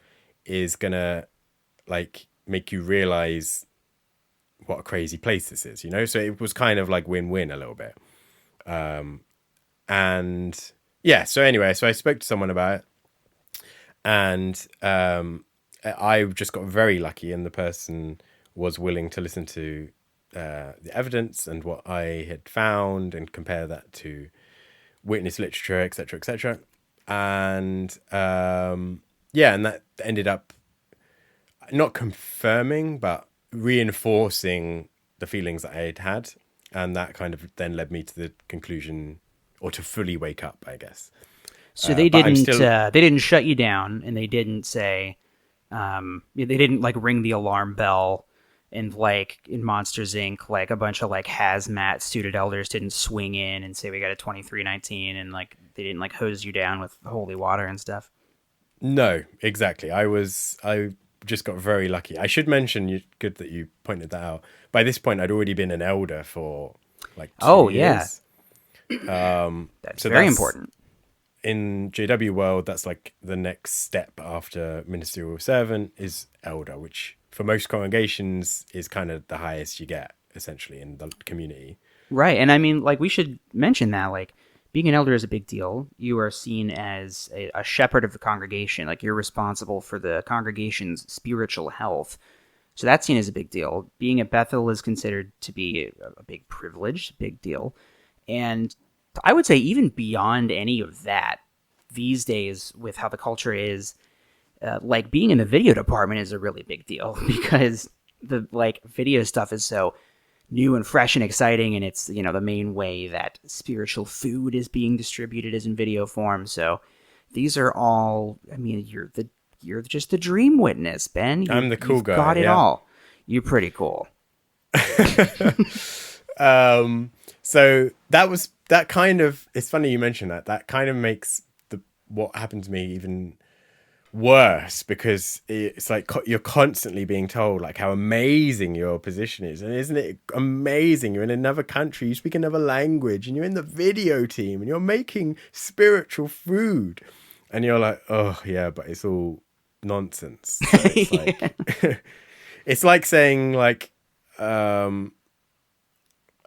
is gonna like make you realize what a crazy place this is, So it was kind of like win-win a little bit. And yeah, so anyway, so I spoke to someone about it, and I just got very lucky, and the person was willing to listen to the evidence and what I had found and compare that to witness literature, etc., etc. And and that ended up not confirming, but reinforcing the feelings that I had had, and that kind of then led me to the conclusion, or to fully wake up, I guess. So they didn't shut you down, and they didn't say, they didn't like ring the alarm bell, and like in Monsters Inc., like a bunch of like hazmat suited elders didn't swing in and say we got a 2319, and like they didn't like hose you down with holy water and stuff. No, exactly. I just got very lucky. I should mention, good that you pointed that out. By this point, I'd already been an elder for like 2 years. That's So very that's important. in JW world, that's like the next step after ministerial servant is elder, which for most congregations is kind of the highest you get essentially in the community. Right. And I mean, like, we should mention that, like, being an elder is a big deal. You are seen as a shepherd of the congregation. Like, you're responsible for the congregation's spiritual health. So that's seen as a big deal. Being at Bethel is considered to be a big privilege, big deal. And I would say, even beyond any of that, these days, with how the culture is, like, being in the video department is a really big deal because the like video stuff is so new and fresh and exciting, and it's, the main way that spiritual food is being distributed is in video form. So these are all, I mean, you're just the dream witness, Ben. I'm the cool You've guy, got it yeah. all. You're pretty cool. So that kind of, it's funny you mentioned that. That kind of makes the what happened to me even worse because it's like you're constantly being told like how amazing your position is, and isn't it amazing, you're in another country, you speak another language, and you're in the video team and you're making spiritual food, and you're like, oh yeah, but it's all nonsense. So it's Yeah. like it's like saying like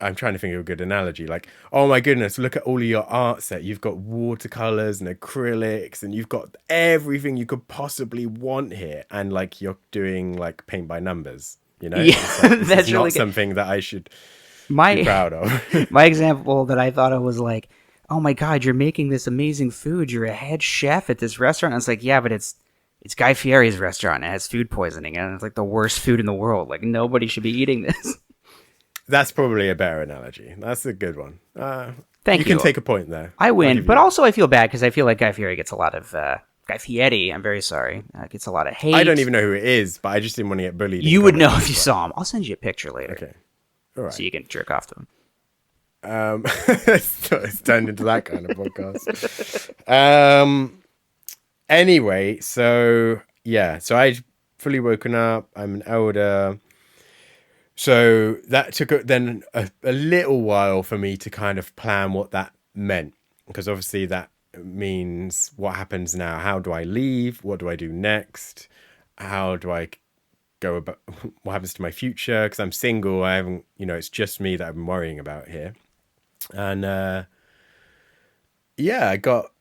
I'm trying to think of a good analogy. Like, oh my goodness, look at all of your art set. You've got watercolors and acrylics, and you've got everything you could possibly want here. And like, you're doing like paint by numbers. Yeah, It's like this is that's really not good. something that I should be My proud of. my example that I thought of was like, oh my god, you're making this amazing food. You're a head chef at this restaurant. And it's like, yeah, but it's Guy Fieri's restaurant. It has food poisoning, and it's like the worst food in the world. Like, nobody should be eating this. That's probably a better analogy. That's a good one. Thank You can you. take a point there. I I'll win, give you but that. also I feel bad because I feel like Guy Fieri gets a lot of Guy Fieri. I'm very sorry. Gets a lot of I don't hate. even know who it is, but I just didn't want to get bullied in You would know comments. if you saw him. I'll send you a picture later Okay. All so right. you can jerk off to him. It's turned into that kind of podcast. Anyway, so yeah, so I fully woken up. I'm an elder. So that took then a little while for me to kind of plan what that meant, because obviously that means what happens now. How do I leave? What do I do next? How do I go about what happens to my future? Because I'm single. I haven't, it's just me that I'm worrying about here. And yeah, I got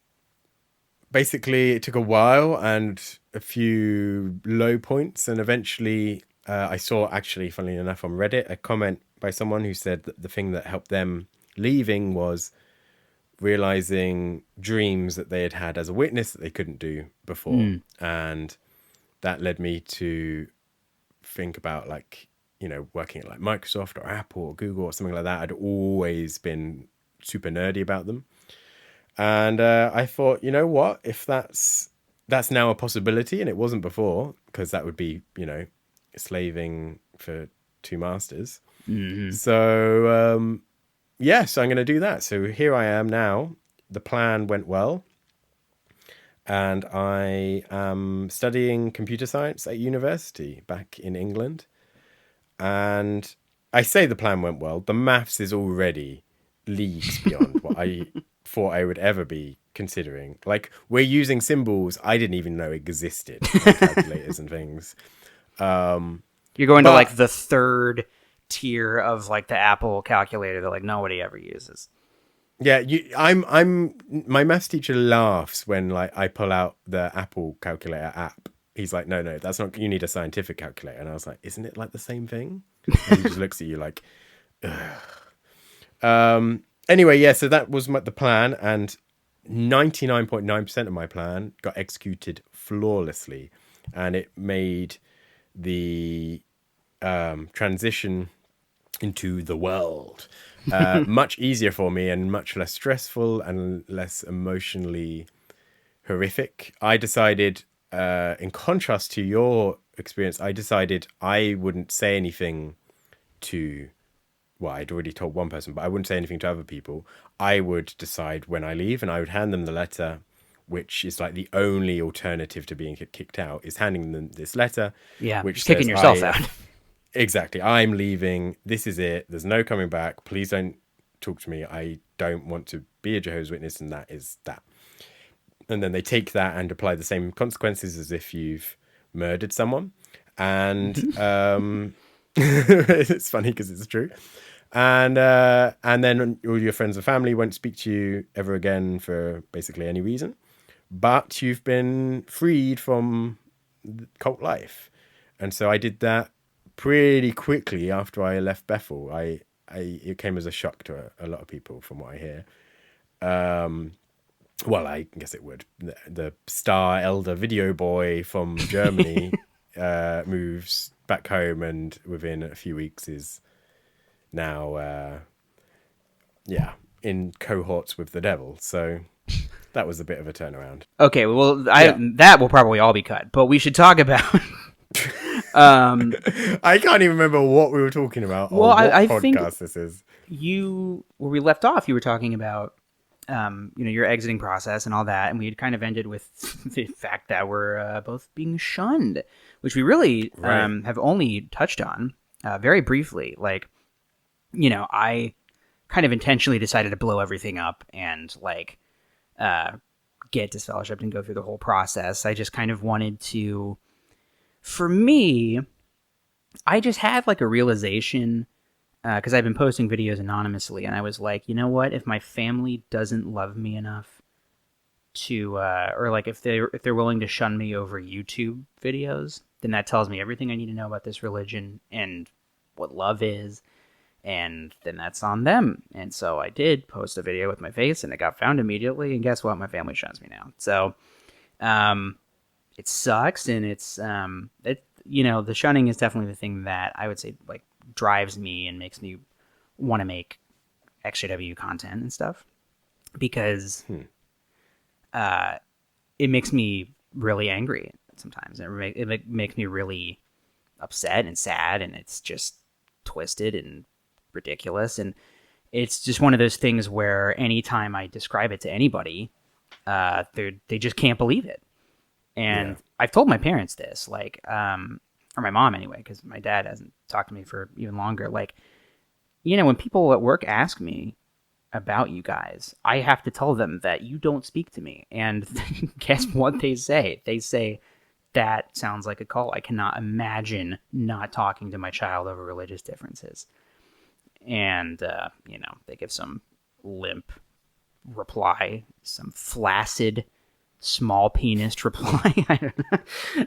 basically, it took a while and a few low points, and eventually I saw, actually, funnily enough, on Reddit, a comment by someone who said that the thing that helped them leaving was realizing dreams that they had had as a witness that they couldn't do before. And that led me to think about, like, working at like Microsoft or Apple or Google or something like that. I'd always been super nerdy about them. And I thought, you know what, if that's now a possibility, and it wasn't before, because that would be, slaving for two masters. So yeah, so I'm going to do that. So here I am now. The plan went well, and I am studying computer science at university back in England. And I say the plan went well. The maths is already leagues beyond what I thought I would ever be considering. Like, we're using symbols I didn't even know existed, like calculators and things. You're going to But like the third tier of like the Apple calculator that like nobody ever uses. yeah, I'm my maths teacher laughs when like I pull out the Apple calculator app. He's like, no, that's not. You need a scientific calculator, and I was like, isn't it like the same thing? And he just looks at you like, anyway, yeah. So that was the plan, and 99.9% of my plan got executed flawlessly, and it made the transition into the world much easier for me, and much less stressful and less emotionally horrific. I decided, in contrast to your experience, I decided I wouldn't say anything to, well, I'd already told one person, but I wouldn't say anything to other people. I would decide when I leave, and I would hand them the letter, which is like the only alternative to being kicked out, is handing them this letter, Yeah, which kicking says, yourself out. exactly, I'm leaving. This is it. There's no coming back. Please don't talk to me. I don't want to be a Jehovah's Witness, and that is that. And then they take that and apply the same consequences as if you've murdered someone. And it's funny because it's true. And then all your friends and family won't speak to you ever again for basically any reason. But you've been freed from cult life. And so I did that pretty quickly after I left Bethel. It came as a shock to a lot of people, from what I hear. Well, I guess it would. The star elder video boy from Germany moves back home, and within a few weeks is now, in cohorts with the devil. So that was a bit of a turnaround. Okay, well, that will probably all be cut, but we should talk about. I can't even remember what we were talking about. Well, I think this is. Where we left off, you were talking about your exiting process and all that, and we had kind of ended with the fact that we're both being shunned, which we really have only touched on very briefly. Like, I kind of intentionally decided to blow everything up and get disfellowshipped and go through the whole process. I just kind of wanted to, for me, I just had like a realization, because I've been posting videos anonymously, and I was like, you know what? If my family doesn't love me enough to, or like if they're willing to shun me over YouTube videos, then that tells me everything I need to know about this religion and what love is, and then that's on them. And so I did post a video with my face, and it got found immediately. And guess what? My family shuns me now. So, it sucks, and it's the shunning is definitely the thing that I would say like drives me and makes me want to make XJW content and stuff, because it makes me really angry sometimes. It makes me really upset and sad, and it's just twisted and ridiculous. And it's just one of those things where anytime I describe it to anybody, they just can't believe it. And I've told my parents this, or my mom anyway, because my dad hasn't talked to me for even longer. Like, when people at work ask me about you guys, I have to tell them that you don't speak to me. And guess what they say? They say, that sounds like a cult. I cannot imagine not talking to my child over religious differences. And, they give some limp reply, some flaccid, small penis reply. I don't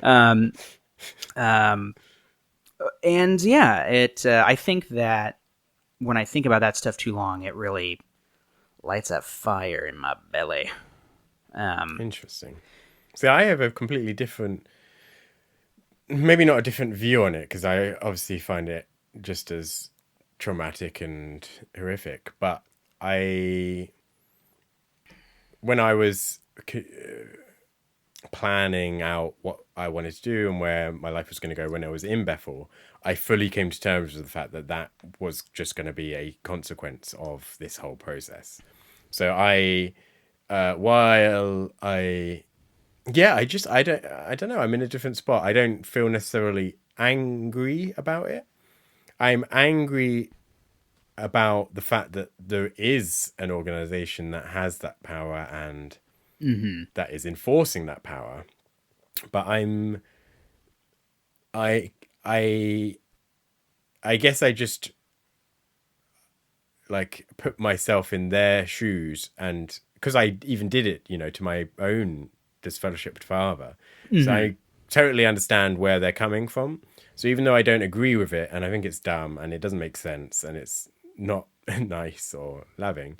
know. And yeah, I think that when I think about that stuff too long, it really lights a fire in my belly. Interesting. See, I have a completely different, maybe not a different view on it, because I obviously find it just as traumatic and horrific. But when I was planning out what I wanted to do and where my life was going to go when I was in Bethel, I fully came to terms with the fact that was just going to be a consequence of this whole process. So I don't know. I'm in a different spot. I don't feel necessarily angry about it. I'm angry about the fact that there is an organization that has that power and that is enforcing that power. But I guess I just put myself in their shoes, and because I even did it, to my own disfellowshipped father. So I totally understand where they're coming from. So even though I don't agree with it, and I think it's dumb and it doesn't make sense and it's not nice or loving,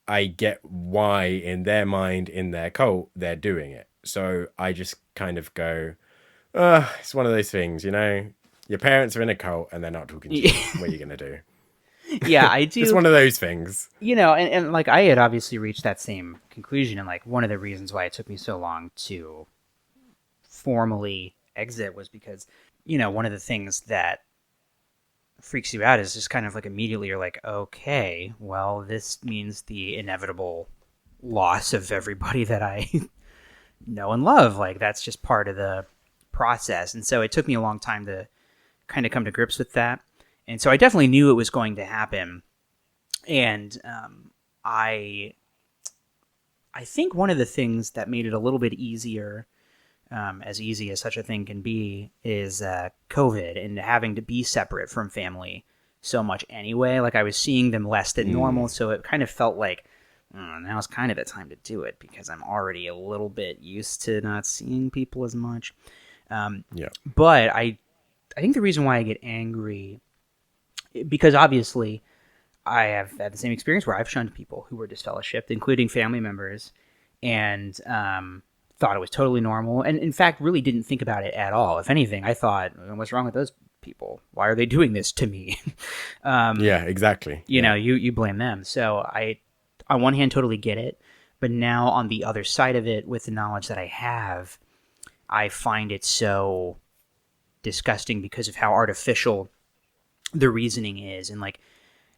I get why in their mind, in their cult, they're doing it. So I just kind of go, it's one of those things, your parents are in a cult and they're not talking to you. What are you going to do? Yeah, I do. It's one of those things. And I had obviously reached that same conclusion. And one of the reasons why it took me so long to formally exit was because, one of the things that freaks you out is just kind of immediately you're like, okay, well, this means the inevitable loss of everybody that I know and love. That's just part of the process. And so it took me a long time to kind of come to grips with that. And so I definitely knew it was going to happen. And I I think one of the things that made it a little bit easier, as easy as such a thing can be, is COVID and having to be separate from family so much anyway. Like I was seeing them less than normal, so it kind of felt like now's kind of the time to do it because I'm already a little bit used to not seeing people as much. Yeah. But I think the reason why I get angry, because obviously I have had the same experience where I've shunned people who were disfellowshipped, including family members, and thought it was totally normal. And in fact, really didn't think about it at all. If anything, I thought, what's wrong with those people? Why are they doing this to me? Yeah, exactly. You know, you blame them. So I, on one hand, totally get it. But now on the other side of it, with the knowledge that I have, I find it so disgusting because of how artificial the reasoning is. And like,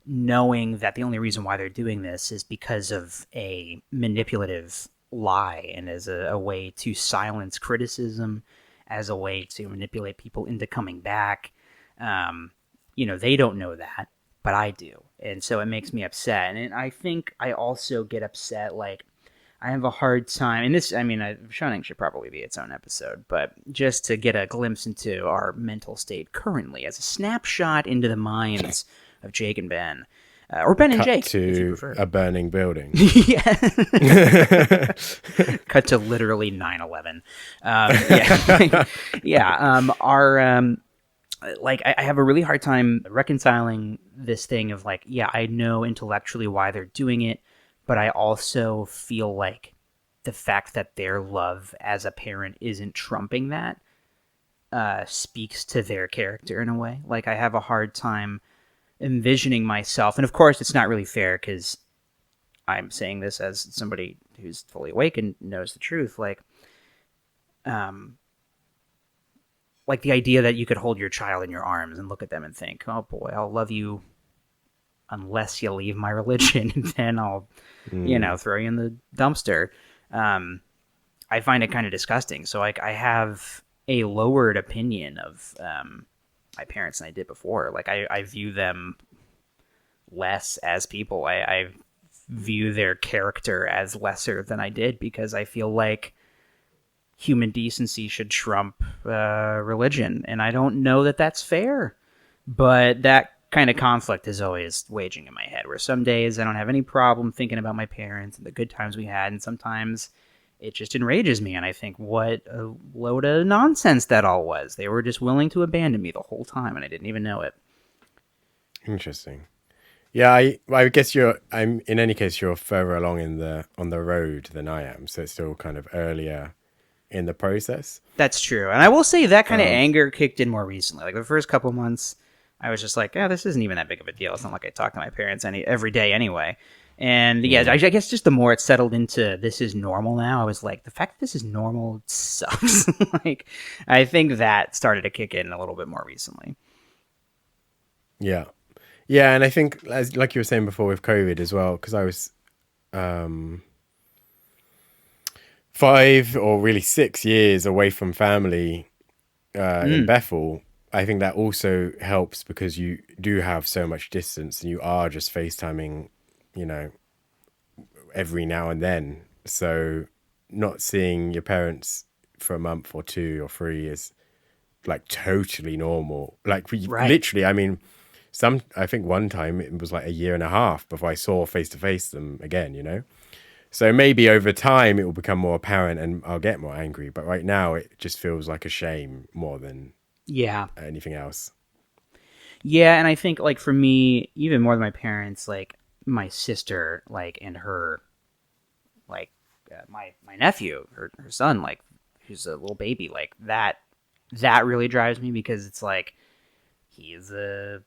knowing that the only reason why they're doing this is because of a manipulative lie and as a way to silence criticism, as a way to manipulate people into coming back. They don't know that, but I do. And so it makes me upset. And I think I also get upset, like, I have a hard time, and this, I mean, shunning should probably be its own episode, but just to get a glimpse into our mental state currently, as a snapshot into the minds of Jake and Ben, or Ben and Jake, to if you prefer. a burning building. Yeah. Cut to literally 9/11. I have a really hard time reconciling this thing of like, yeah, I know intellectually why they're doing it, but I also feel like the fact that their love as a parent isn't trumping that speaks to their character in a way. Like, I have a hard time envisioning myself, and of course it's not really fair because I'm saying this as somebody who's fully awake and knows the truth, like the idea that you could hold your child in your arms and look at them and think, oh boy, I'll love you unless you leave my religion, and then I'll throw you in the dumpster. I find it kind of disgusting. So like, I have a lowered opinion of my parents than I did before. Like, I view them less as people. I view their character as lesser than I did because I feel like human decency should trump religion. And I don't know that that's fair, but that kind of conflict is always waging in my head, where some days I don't have any problem thinking about my parents and the good times we had, and sometimes it just enrages me, and I think, what a load of nonsense that all was. They were just willing to abandon me the whole time, and I didn't even know it. Interesting. Yeah, I guess I'm in any case, you're further along on the road than I am, so it's still kind of earlier in the process. That's true, and I will say that kind of anger kicked in more recently. Like the first couple months, I was just like, "Oh, this isn't even that big of a deal. It's not like I talk to my parents every day anyway." And yeah, I guess just the more it settled into this is normal now, I was like, the fact that this is normal sucks. Like, I think that started to kick in a little bit more recently. Yeah. Yeah, and I think, like you were saying before with COVID as well, because I was 5 or really 6 years away from family in Bethel. I think that also helps because you do have so much distance and you are just FaceTiming, every now and then. So not seeing your parents for a month or 2 or 3 is like totally normal. Like literally, I mean, I think one time it was like a year and a half before I saw face to face them again, So maybe over time it will become more apparent and I'll get more angry. But right now it just feels like a shame more than anything else. Yeah, and I think like for me, even more than my parents, like my sister, like, and her, like my nephew, her son, like, who's a little baby, like that really drives me because it's like he's a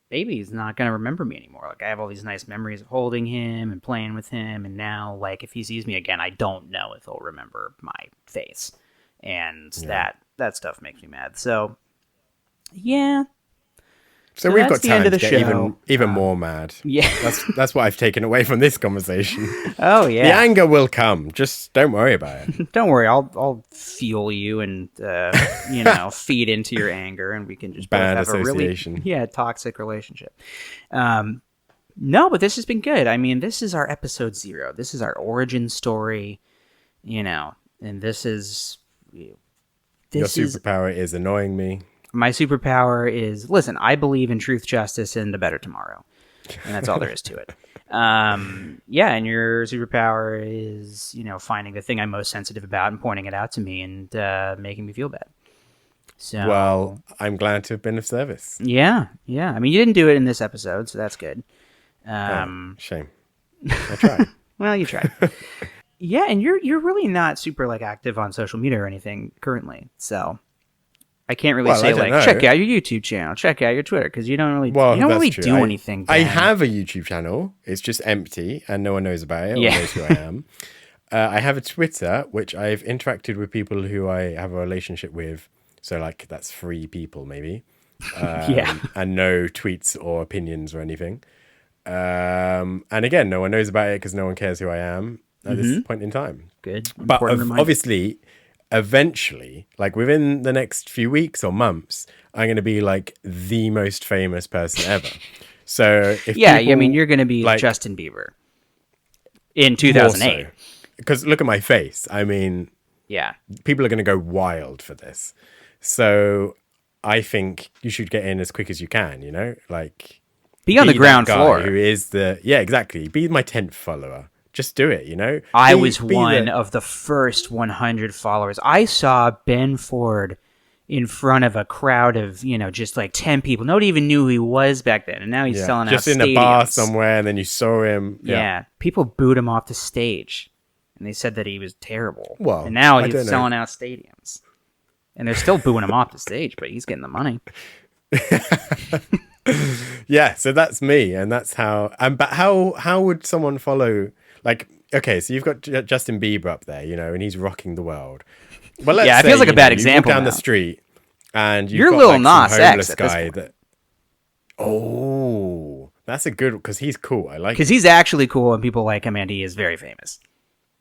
baby. He's not going to remember me anymore. Like, I have all these nice memories of holding him and playing with him, and now, like, if he sees me again, I don't know if he'll remember my face, and that stuff makes me mad. So yeah. So we've got time to get even more mad. Yeah. That's what I've taken away from this conversation. Oh yeah. The anger will come. Just don't worry about it. Don't worry. I'll fuel you and feed into your anger, and we can just bad both have association. a really toxic relationship. No, but this has been good. I mean, this is our episode 0. This is our origin story, and this is Your this is superpower is annoying me. my superpower is listen. I believe in truth, justice, and a better tomorrow, and that's all there is to it. Yeah, and your superpower is finding the thing I'm most sensitive about and pointing it out to me and making me feel bad. So Well, I'm glad to have been of service. yeah. I mean, you didn't do it in this episode, so that's good. Shame. I tried. Well, you tried. Yeah, and you're really not super like active on social media or anything currently, so I can't really say like know. check out your YouTube channel, check out your Twitter because you don't really True. do anything. I Dan. have a YouTube channel. It's just empty and no one knows about it or Yeah. knows who I am. I have a Twitter which I've interacted with people who I have a relationship with. So like that's 3 people maybe. Yeah. And no tweets or opinions or anything. And again, no one knows about it because no one cares who I am at this point in time. Good, But important reminder. obviously, eventually, like within the next few weeks or months, I'm going to be like the most famous person ever. So if I people, mean, you're going to be like, Justin Bieber in 2008. Because look at my face. I mean, Yeah, people are going to go wild for this. So I think you should get in as quick as you can, like be on the that ground guy floor. who is exactly. Be my 10th follower. Just do it, I was one of the first 100 followers. I saw Ben Ford in front of a crowd of, just like 10 people. Nobody even knew who he was back then. And now he's selling out just in stadiums. a bar somewhere, and then you saw him. Yeah. People booed him off the stage. And they said that he was terrible. Well, and now I he's don't know. selling out stadiums. And they're still booing him off the stage, but he's getting the money. Yeah, so that's me, and that's how. But how would someone follow? Like, okay, so you've got Justin Bieber up there, and he's rocking the world. Well, let's Yeah, it say, feels like a bad you example walk down now. the street, and You're got, Lil like, Nas some X homeless at this guy point. that. Oh, that's a good because he's cool. I like. Because he's actually cool and people like him and he is very famous.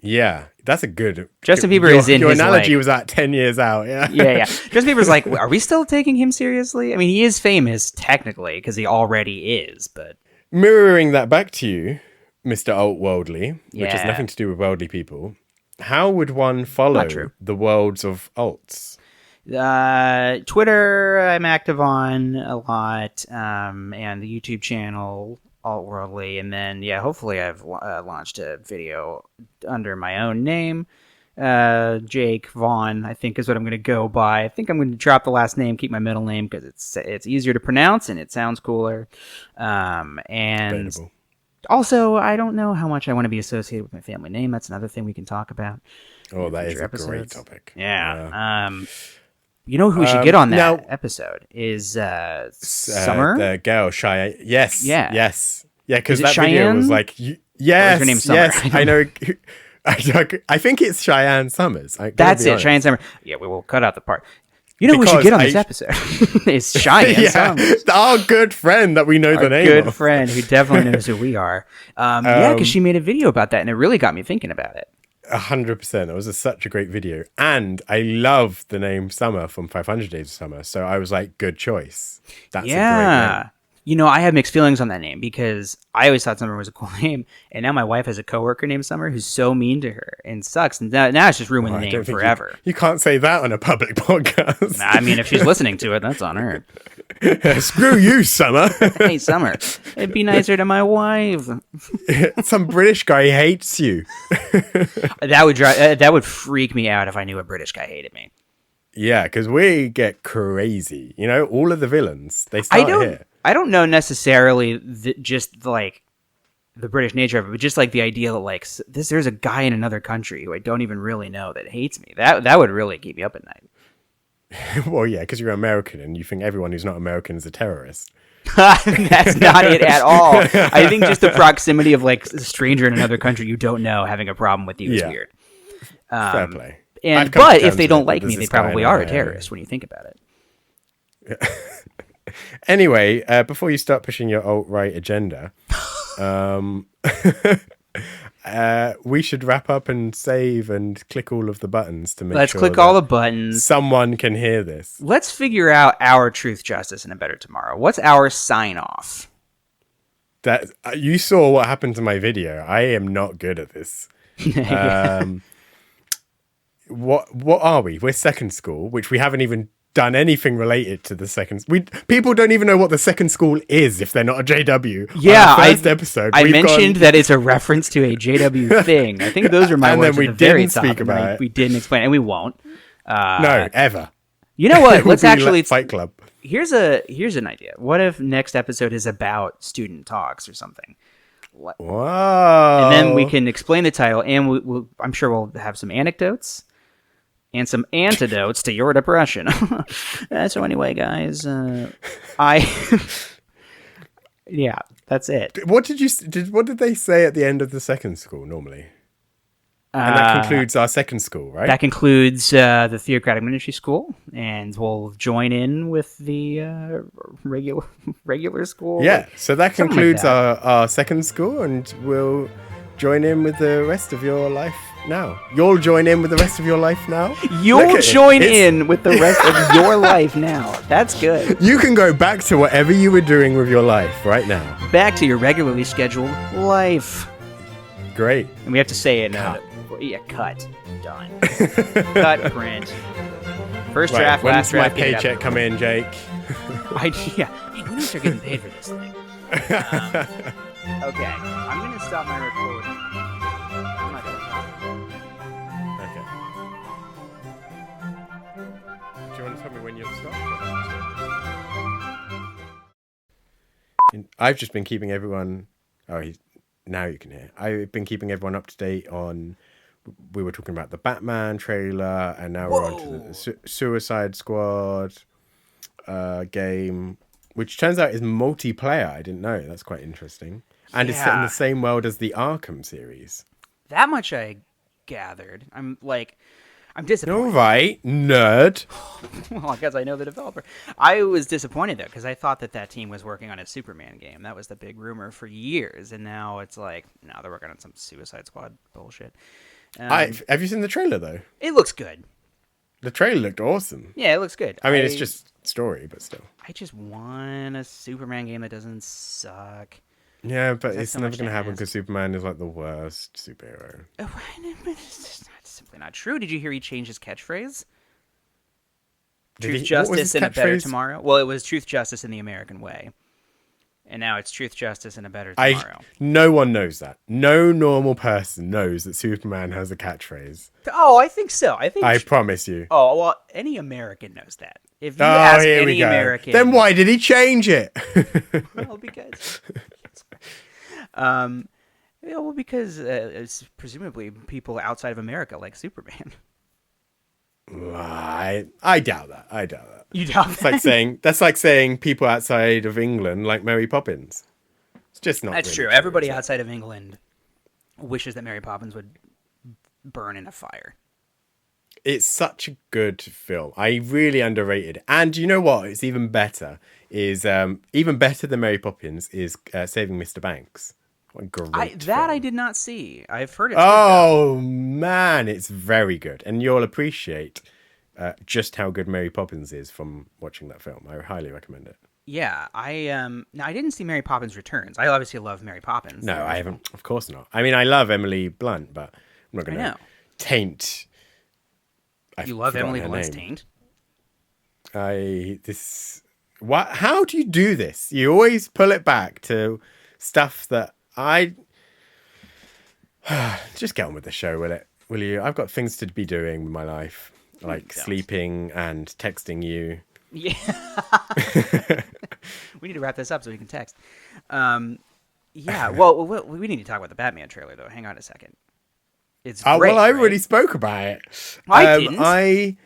Yeah, that's a good. Justin Bieber is in your his, analogy like- was at 10 years out. Yeah, Yeah. Justin Bieber's like, are we still taking him seriously? I mean, he is famous technically because he already is, but Mirroring that back to you, Mr. Alt-Worldly, which has Yeah. nothing to do with worldly people, how would one follow Not true. the worlds of alts? Twitter I'm active on a lot, and the YouTube channel Alt-Worldly, and then hopefully I've launched a video under my own name. Jake Vaughn, I think, is what I'm going to go by. I think I'm going to drop the last name, keep my middle name because it's easier to pronounce and it sounds cooler. And Debatable. also, I don't know how much I want to be associated with my family name. That's another thing we can talk about. Oh, that is future a great episodes. topic. Yeah. You know who we should get on that now- episode is Summer. The girl, Cheyenne. Yes. Yeah. Yes. Yeah, because Is it that video was Cheyenne? like, yes, her name Summer? yes, I know. I think it's Cheyenne Summers. That's it, Cheyenne Summer. Yeah, we will cut out the part. You know who we should Because get on this episode? Is Cheyenne Yeah, Summers. our good friend that we know the Our name good of. friend who definitely knows who we are. Yeah, because she made a video about that, and it really got me thinking about it. 100%. It was such a great video. And I love the name Summer from 500 Days of Summer. So I was like, good choice. That's a great name. You know, I have mixed feelings on that name because I always thought Summer was a cool name, and now my wife has a coworker named Summer who's so mean to her and sucks. And now it's just ruined the I name don't think forever. You can't say that on a public podcast. I mean, if she's listening to it, that's on her. Screw you, Summer. Hey, Summer, it'd be nicer to my wife. Some British guy hates you. That would freak me out if I knew a British guy hated me. Yeah, because we get crazy. All of the villains, they start here. I don't know necessarily just like the British nature of it, but just like the idea that like there's a guy in another country who I don't even really know that hates me. That would really keep me up at night. Well, yeah, because you're American and you think everyone who's not American is a terrorist. That's not it at all. I think just the proximity of like a stranger in another country you don't know having a problem with you is Yeah. weird. Fair play. And I've come to but terms if they with don't it, like there's me, they this guy probably in are our a terrorist when you think about it. Anyway, before you start pushing your alt-right agenda, we should wrap up and save and click all of the buttons to make Let's sure click that all the buttons. someone can hear this. Let's figure out our truth, justice, and a better tomorrow. What's our sign off? That you saw what happened to my video. I am not good at this. Yeah. What are we? We're second school, which we haven't even done anything related to the second. People don't even know what the second school is if they're not a JW. Yeah, on our first episode, I mentioned that it's a reference to a JW thing. I think those are my and words then we at the very didn't top. speak And about it. we didn't explain, and we won't. No, ever. You know what? It will Let's be actually. like Fight Club. Here's an idea. What if next episode is about student talks or something? Wow. And then we can explain the title, and I'm sure we'll have some anecdotes and some antidotes to your depression. So anyway, guys, yeah, that's it. What did they say at the end of the second school normally? And that concludes our second school, right? That concludes the Theocratic Ministry School, and we'll join in with the regular school. Yeah, so that Something concludes like our second school, and we'll join in with the rest of your life now. You'll join in with the rest of your life now? You'll join in with the rest of your life now. That's good. You can go back to whatever you were doing with your life right now. Back to your regularly scheduled life. Great. And we have to say it. Cut. Cut. Done. Cut. Print. First Right, draft, when's last draft. my paycheck come in, Jake? Yeah. Hey, when do we start getting paid for this thing? Okay. I'm going to stop my recording. I'm not going to talk. Okay. Do you want to tell me when you'll stop? I've just been keeping everyone... now you can hear. I've been keeping everyone up to date on... We were talking about the Batman trailer, and now we're on to the Suicide Squad game, which turns out is multiplayer. I didn't know. That's quite interesting. And it's set in the same world as the Arkham series. That much I gathered. I'm disappointed. All right, nerd. Well, I guess I know the developer. I was disappointed, though, because I thought that team was working on a Superman game. That was the big rumor for years, and now it's like, no, they're working on some Suicide Squad bullshit. Have you seen the trailer, though? It looks good. The trailer looked awesome. Yeah, it looks good. I mean, it's just story, but still. I just want a Superman game that doesn't suck. Yeah, but it's so never much going to to happen ask. because Superman is like the worst superhero. It's simply not true. Did you hear he changed his catchphrase? Did Truth, he- what was justice, his and a better catchphrase? tomorrow. Well, it was truth, justice, in the American way. And now it's truth, justice, and a better tomorrow. No one knows that. No normal person knows that Superman has a catchphrase. Oh, I think so. I promise you. Oh, well, any American knows that. If you ask here we any go. American... Then why did he change it? Well, because... because it's presumably people outside of America like Superman. I doubt that. I doubt that. You doubt that? That's like saying people outside of England like Mary Poppins. It's just not. That's really true. Everybody is it? outside of England wishes that Mary Poppins would burn in a fire. It's such a good film. I really underrated. And you know what? It's even better. Even better than Mary Poppins is Saving Mr. Banks. What a great film. I did not see. I've heard it's Oh man, it's very good, and you'll appreciate just how good Mary Poppins is from watching that film. I highly recommend it. Yeah, I didn't see Mary Poppins Returns. I obviously love Mary Poppins. No, I haven't. Of course not. I mean, I love Emily Blunt, but I'm not going to taint. You love Emily Blunt's taint? What? How do you do this? You always pull it back to stuff that I just get on with the show, will you? I've got things to be doing with my life, like sleeping and texting you. Yeah. We need to wrap this up so we can text. Yeah, well, we need to talk about the Batman trailer, though. Hang on a second. It's great, well, I right? already spoke about it. I didn't.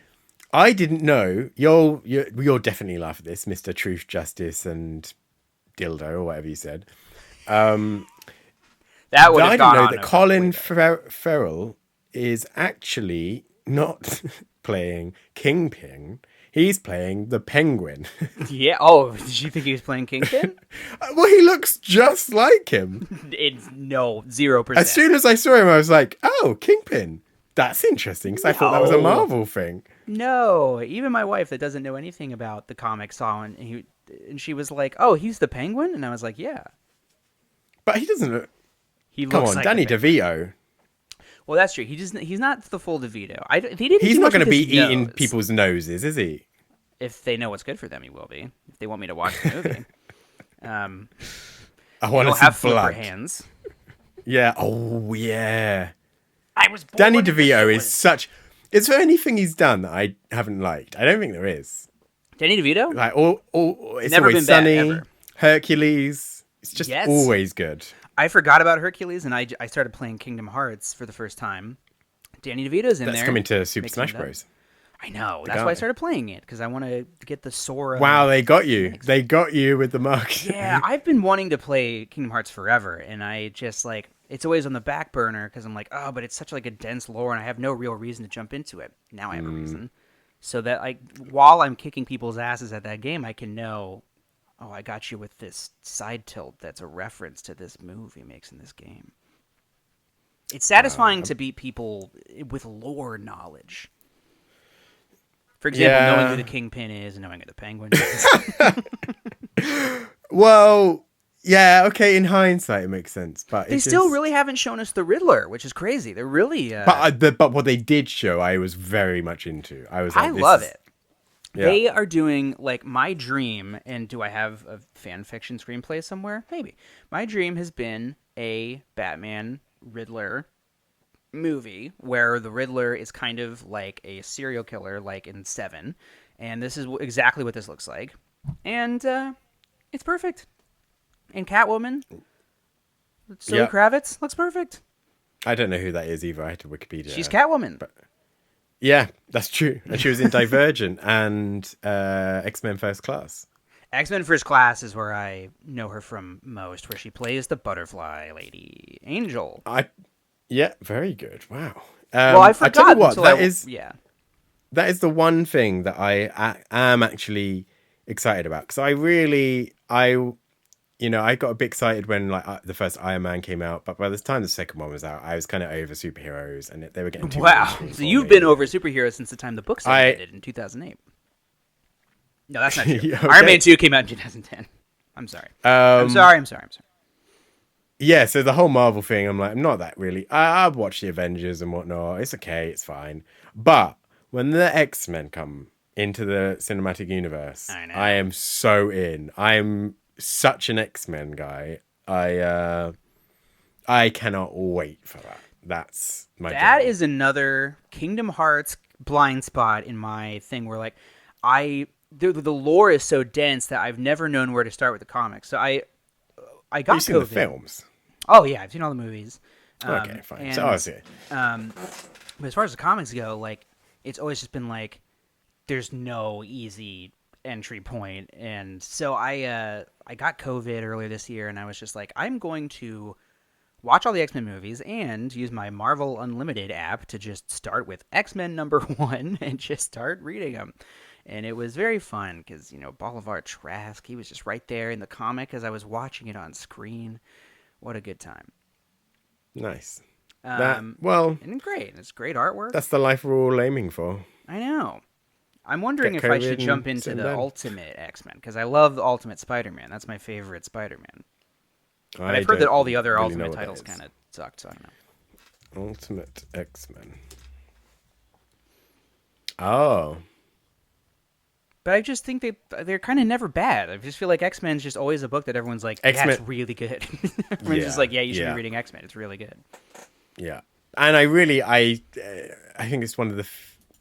I didn't know. You'll definitely laugh at this, Mr. Truth, Justice, and Dildo, or whatever you said. That would have I gone didn't know on that Colin Farrell is actually not playing Kingpin. He's playing the Penguin. Yeah. Oh, did you think he was playing Kingpin? Well, he looks just like him. It's 0%. As soon as I saw him, I was like, "Oh, Kingpin. That's interesting." Because I thought that was a Marvel thing. No, even my wife that doesn't know anything about the comics saw and she was like, "Oh, he's the Penguin," and I was like, "Yeah." But he doesn't look. He Come looks on, like Danny the Big Bird. DeVito. Well, that's true. He's not the full DeVito. He didn't He's do not much going to with be his eating nose. people's noses, is he? If they know what's good for them, he will be. If they want me to watch the movie, I want he'll to see have flipper blood. hands. Yeah. Oh, yeah. I was born Danny with the DeVito is sword. such. Is there anything he's done that I haven't liked? I don't think there is. Danny DeVito. Like all it's Never always been bad, sunny. ever. Hercules. It's just Yes. always good. I forgot about Hercules, and I started playing Kingdom Hearts for the first time. Danny DeVito's in That's there. coming to Super mixing Smash it up. Bros. I know. That's guy. why I started playing it, because I want to get the Sora. Wow, they got you. They got you with the mark. Yeah, I've been wanting to play Kingdom Hearts forever, and I just like it's always on the back burner because I'm like, oh, but it's such like a dense lore, and I have no real reason to jump into it. Now I have a reason, so that like while I'm kicking people's asses at that game, I can know, oh, I got you with this side tilt that's a reference to this move he makes in this game. It's satisfying to beat people with lore knowledge. For example, knowing who the Kingpin is and knowing who the Penguin is. Well, yeah, okay. In hindsight, it makes sense, but They still really haven't shown us the Riddler, which is crazy. They're really. But what they did show, I was very much into. I was. Like, I love it. Yeah. They are doing like my dream, and do I have a fan fiction screenplay somewhere? Maybe. My dream has been a Batman Riddler movie where the Riddler is kind of like a serial killer, like in Seven, and this is exactly what this looks like, and it's perfect. And Catwoman, Zoe Kravitz, looks perfect. I don't know who that is either. I had to Wikipedia. She's Catwoman. But, yeah, that's true. And she was in Divergent and X-Men First Class. X-Men First Class is where I know her from most, where she plays the butterfly lady, Angel. Yeah, very good. Wow. Well, I forgot. I tell you what, until that is the one thing that I am actually excited about, because I got a bit excited when the first Iron Man came out, but by the time the second one was out, I was kind of over superheroes, and they were getting too mainstream So for you've me. been over superheroes since the time the books ended in 2008. No, that's not true. Okay. Iron Man 2 came out in 2010. I'm sorry. I'm sorry. Yeah, so the whole Marvel thing, I'm like, I'm not that really. I've watched the Avengers and whatnot. It's okay, it's fine. But when the X-Men come into the cinematic universe, I am so in. I'm such an X-Men guy. I cannot wait for that. That's my That dream. is another Kingdom Hearts blind spot in my thing where like the lore is so dense that I've never known where to start with the comics. So I got You've seen COVID. the films. Oh yeah, I've seen all the movies. Okay, fine. And, So I see. but as far as the comics go, like it's always just been like there's no easy entry point, and so I got COVID earlier this year, and I was just like, I'm going to watch all the X-Men movies and use my Marvel Unlimited app to just start with X-Men #1 and just start reading them. And it was very fun because, Bolivar Trask, he was just right there in the comic as I was watching it on screen. What a good time. Nice. And great. It's great artwork. That's the life we're all aiming for. I know. I'm wondering Get if I COVID should jump and into sit the down. Ultimate X-Men, because I love the Ultimate Spider-Man. That's my favorite Spider-Man. But I've heard that all the other Ultimate titles kind of sucked, so I don't know. Ultimate X-Men. Oh. But I just think they're kind of never bad. I just feel like X-Men's just always a book that everyone's like, yeah, it's really good. Everyone's just like, yeah, you should be reading X-Men. It's really good. Yeah. And I think it's one of the...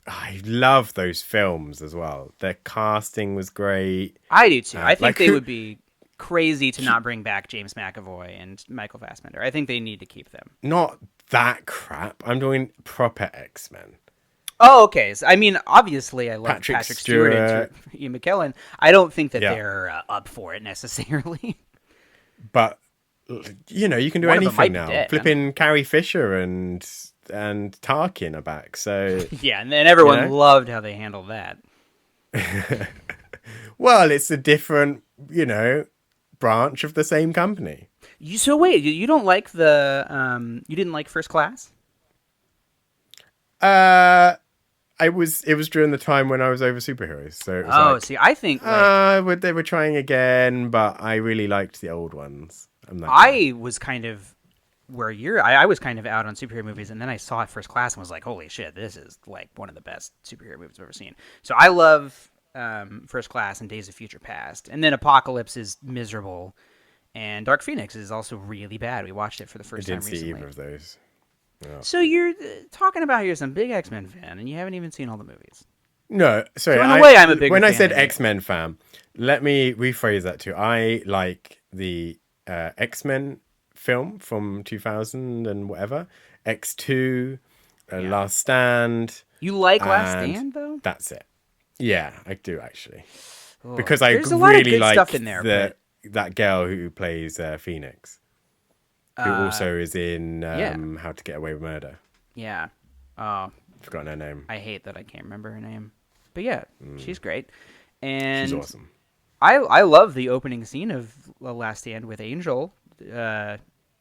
I love those films as well. Their casting was great. I do too. I think they would be crazy to not bring back James McAvoy and Michael Fassbender. I think they need to keep them. Not that crap. I'm doing proper X-Men. Oh, okay. So, I mean, obviously, I love Patrick Stewart and Ian McKellen. I don't think that they're up for it necessarily. But you can do anything now. Dead, Flipping Carrie Fisher and Tarkin are back. So yeah, and then everyone loved how they handled that. Well, it's a different, branch of the same company. So wait, you don't like you didn't like First Class? It was during the time when I was over superheroes, so it was see, I think they were trying again, but I really liked the old ones. I'm that guy. I was kind of where I was kind of out on superhero movies, and then I saw it First Class and was like, holy shit, this is like one of the best superhero movies I've ever seen. So I love First Class and Days of Future Past, and then Apocalypse is miserable, and Dark Phoenix is also really bad. We watched it for the I first time didn't see recently. either of those. Oh. So you're talking about you're some big X-Men fan, and you haven't even seen all the movies. No, sorry. So in a way, I'm a bigger When I fan said than you. X-Men fan, let me rephrase that too. I like the X-Men film from 2000 and whatever, X2, Yeah. Last Stand, You like Last and Stand though? that's it. Yeah, I do actually, Oh, because I there's a lot of really good stuff like in there, but that girl who plays Phoenix, who uh, also is in yeah, How to Get Away with Murder. yeah. Oh, Forgotten her name. I hate that I can't remember her name. But yeah, she's great. She's And awesome. I love the opening scene of The Last Stand with Angel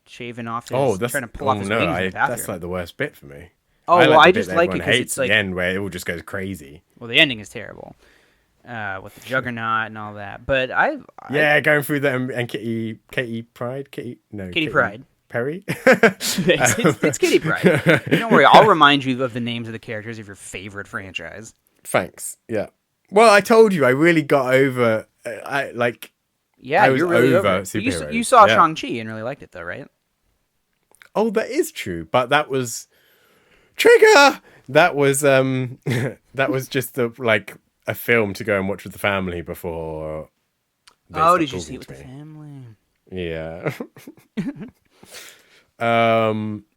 shaving off Oh, his trying to pull off his no, wings in the that's bathroom. like the worst bit for me. Oh I well, like the I bit just that like it everyone because hates it's at the like end where it all just goes crazy. well, the ending is terrible with the Juggernaut and all that. But I Yeah, going through them and Katie Pride, Kitty Pryde. Perry. It's Kitty Pryde. Don't worry, I'll remind you of the names of the characters of your favorite franchise. Thanks. Yeah. Well, I told you I really got over. Yeah, I was you're really over over it. But you superheroes. saw Yeah. Shang-Chi and really liked it though, right? Oh, that is true. But that was trigger. That was that was just a film to go and watch with the family before they Oh, stopped did you see talking it with to the me. family? Yeah.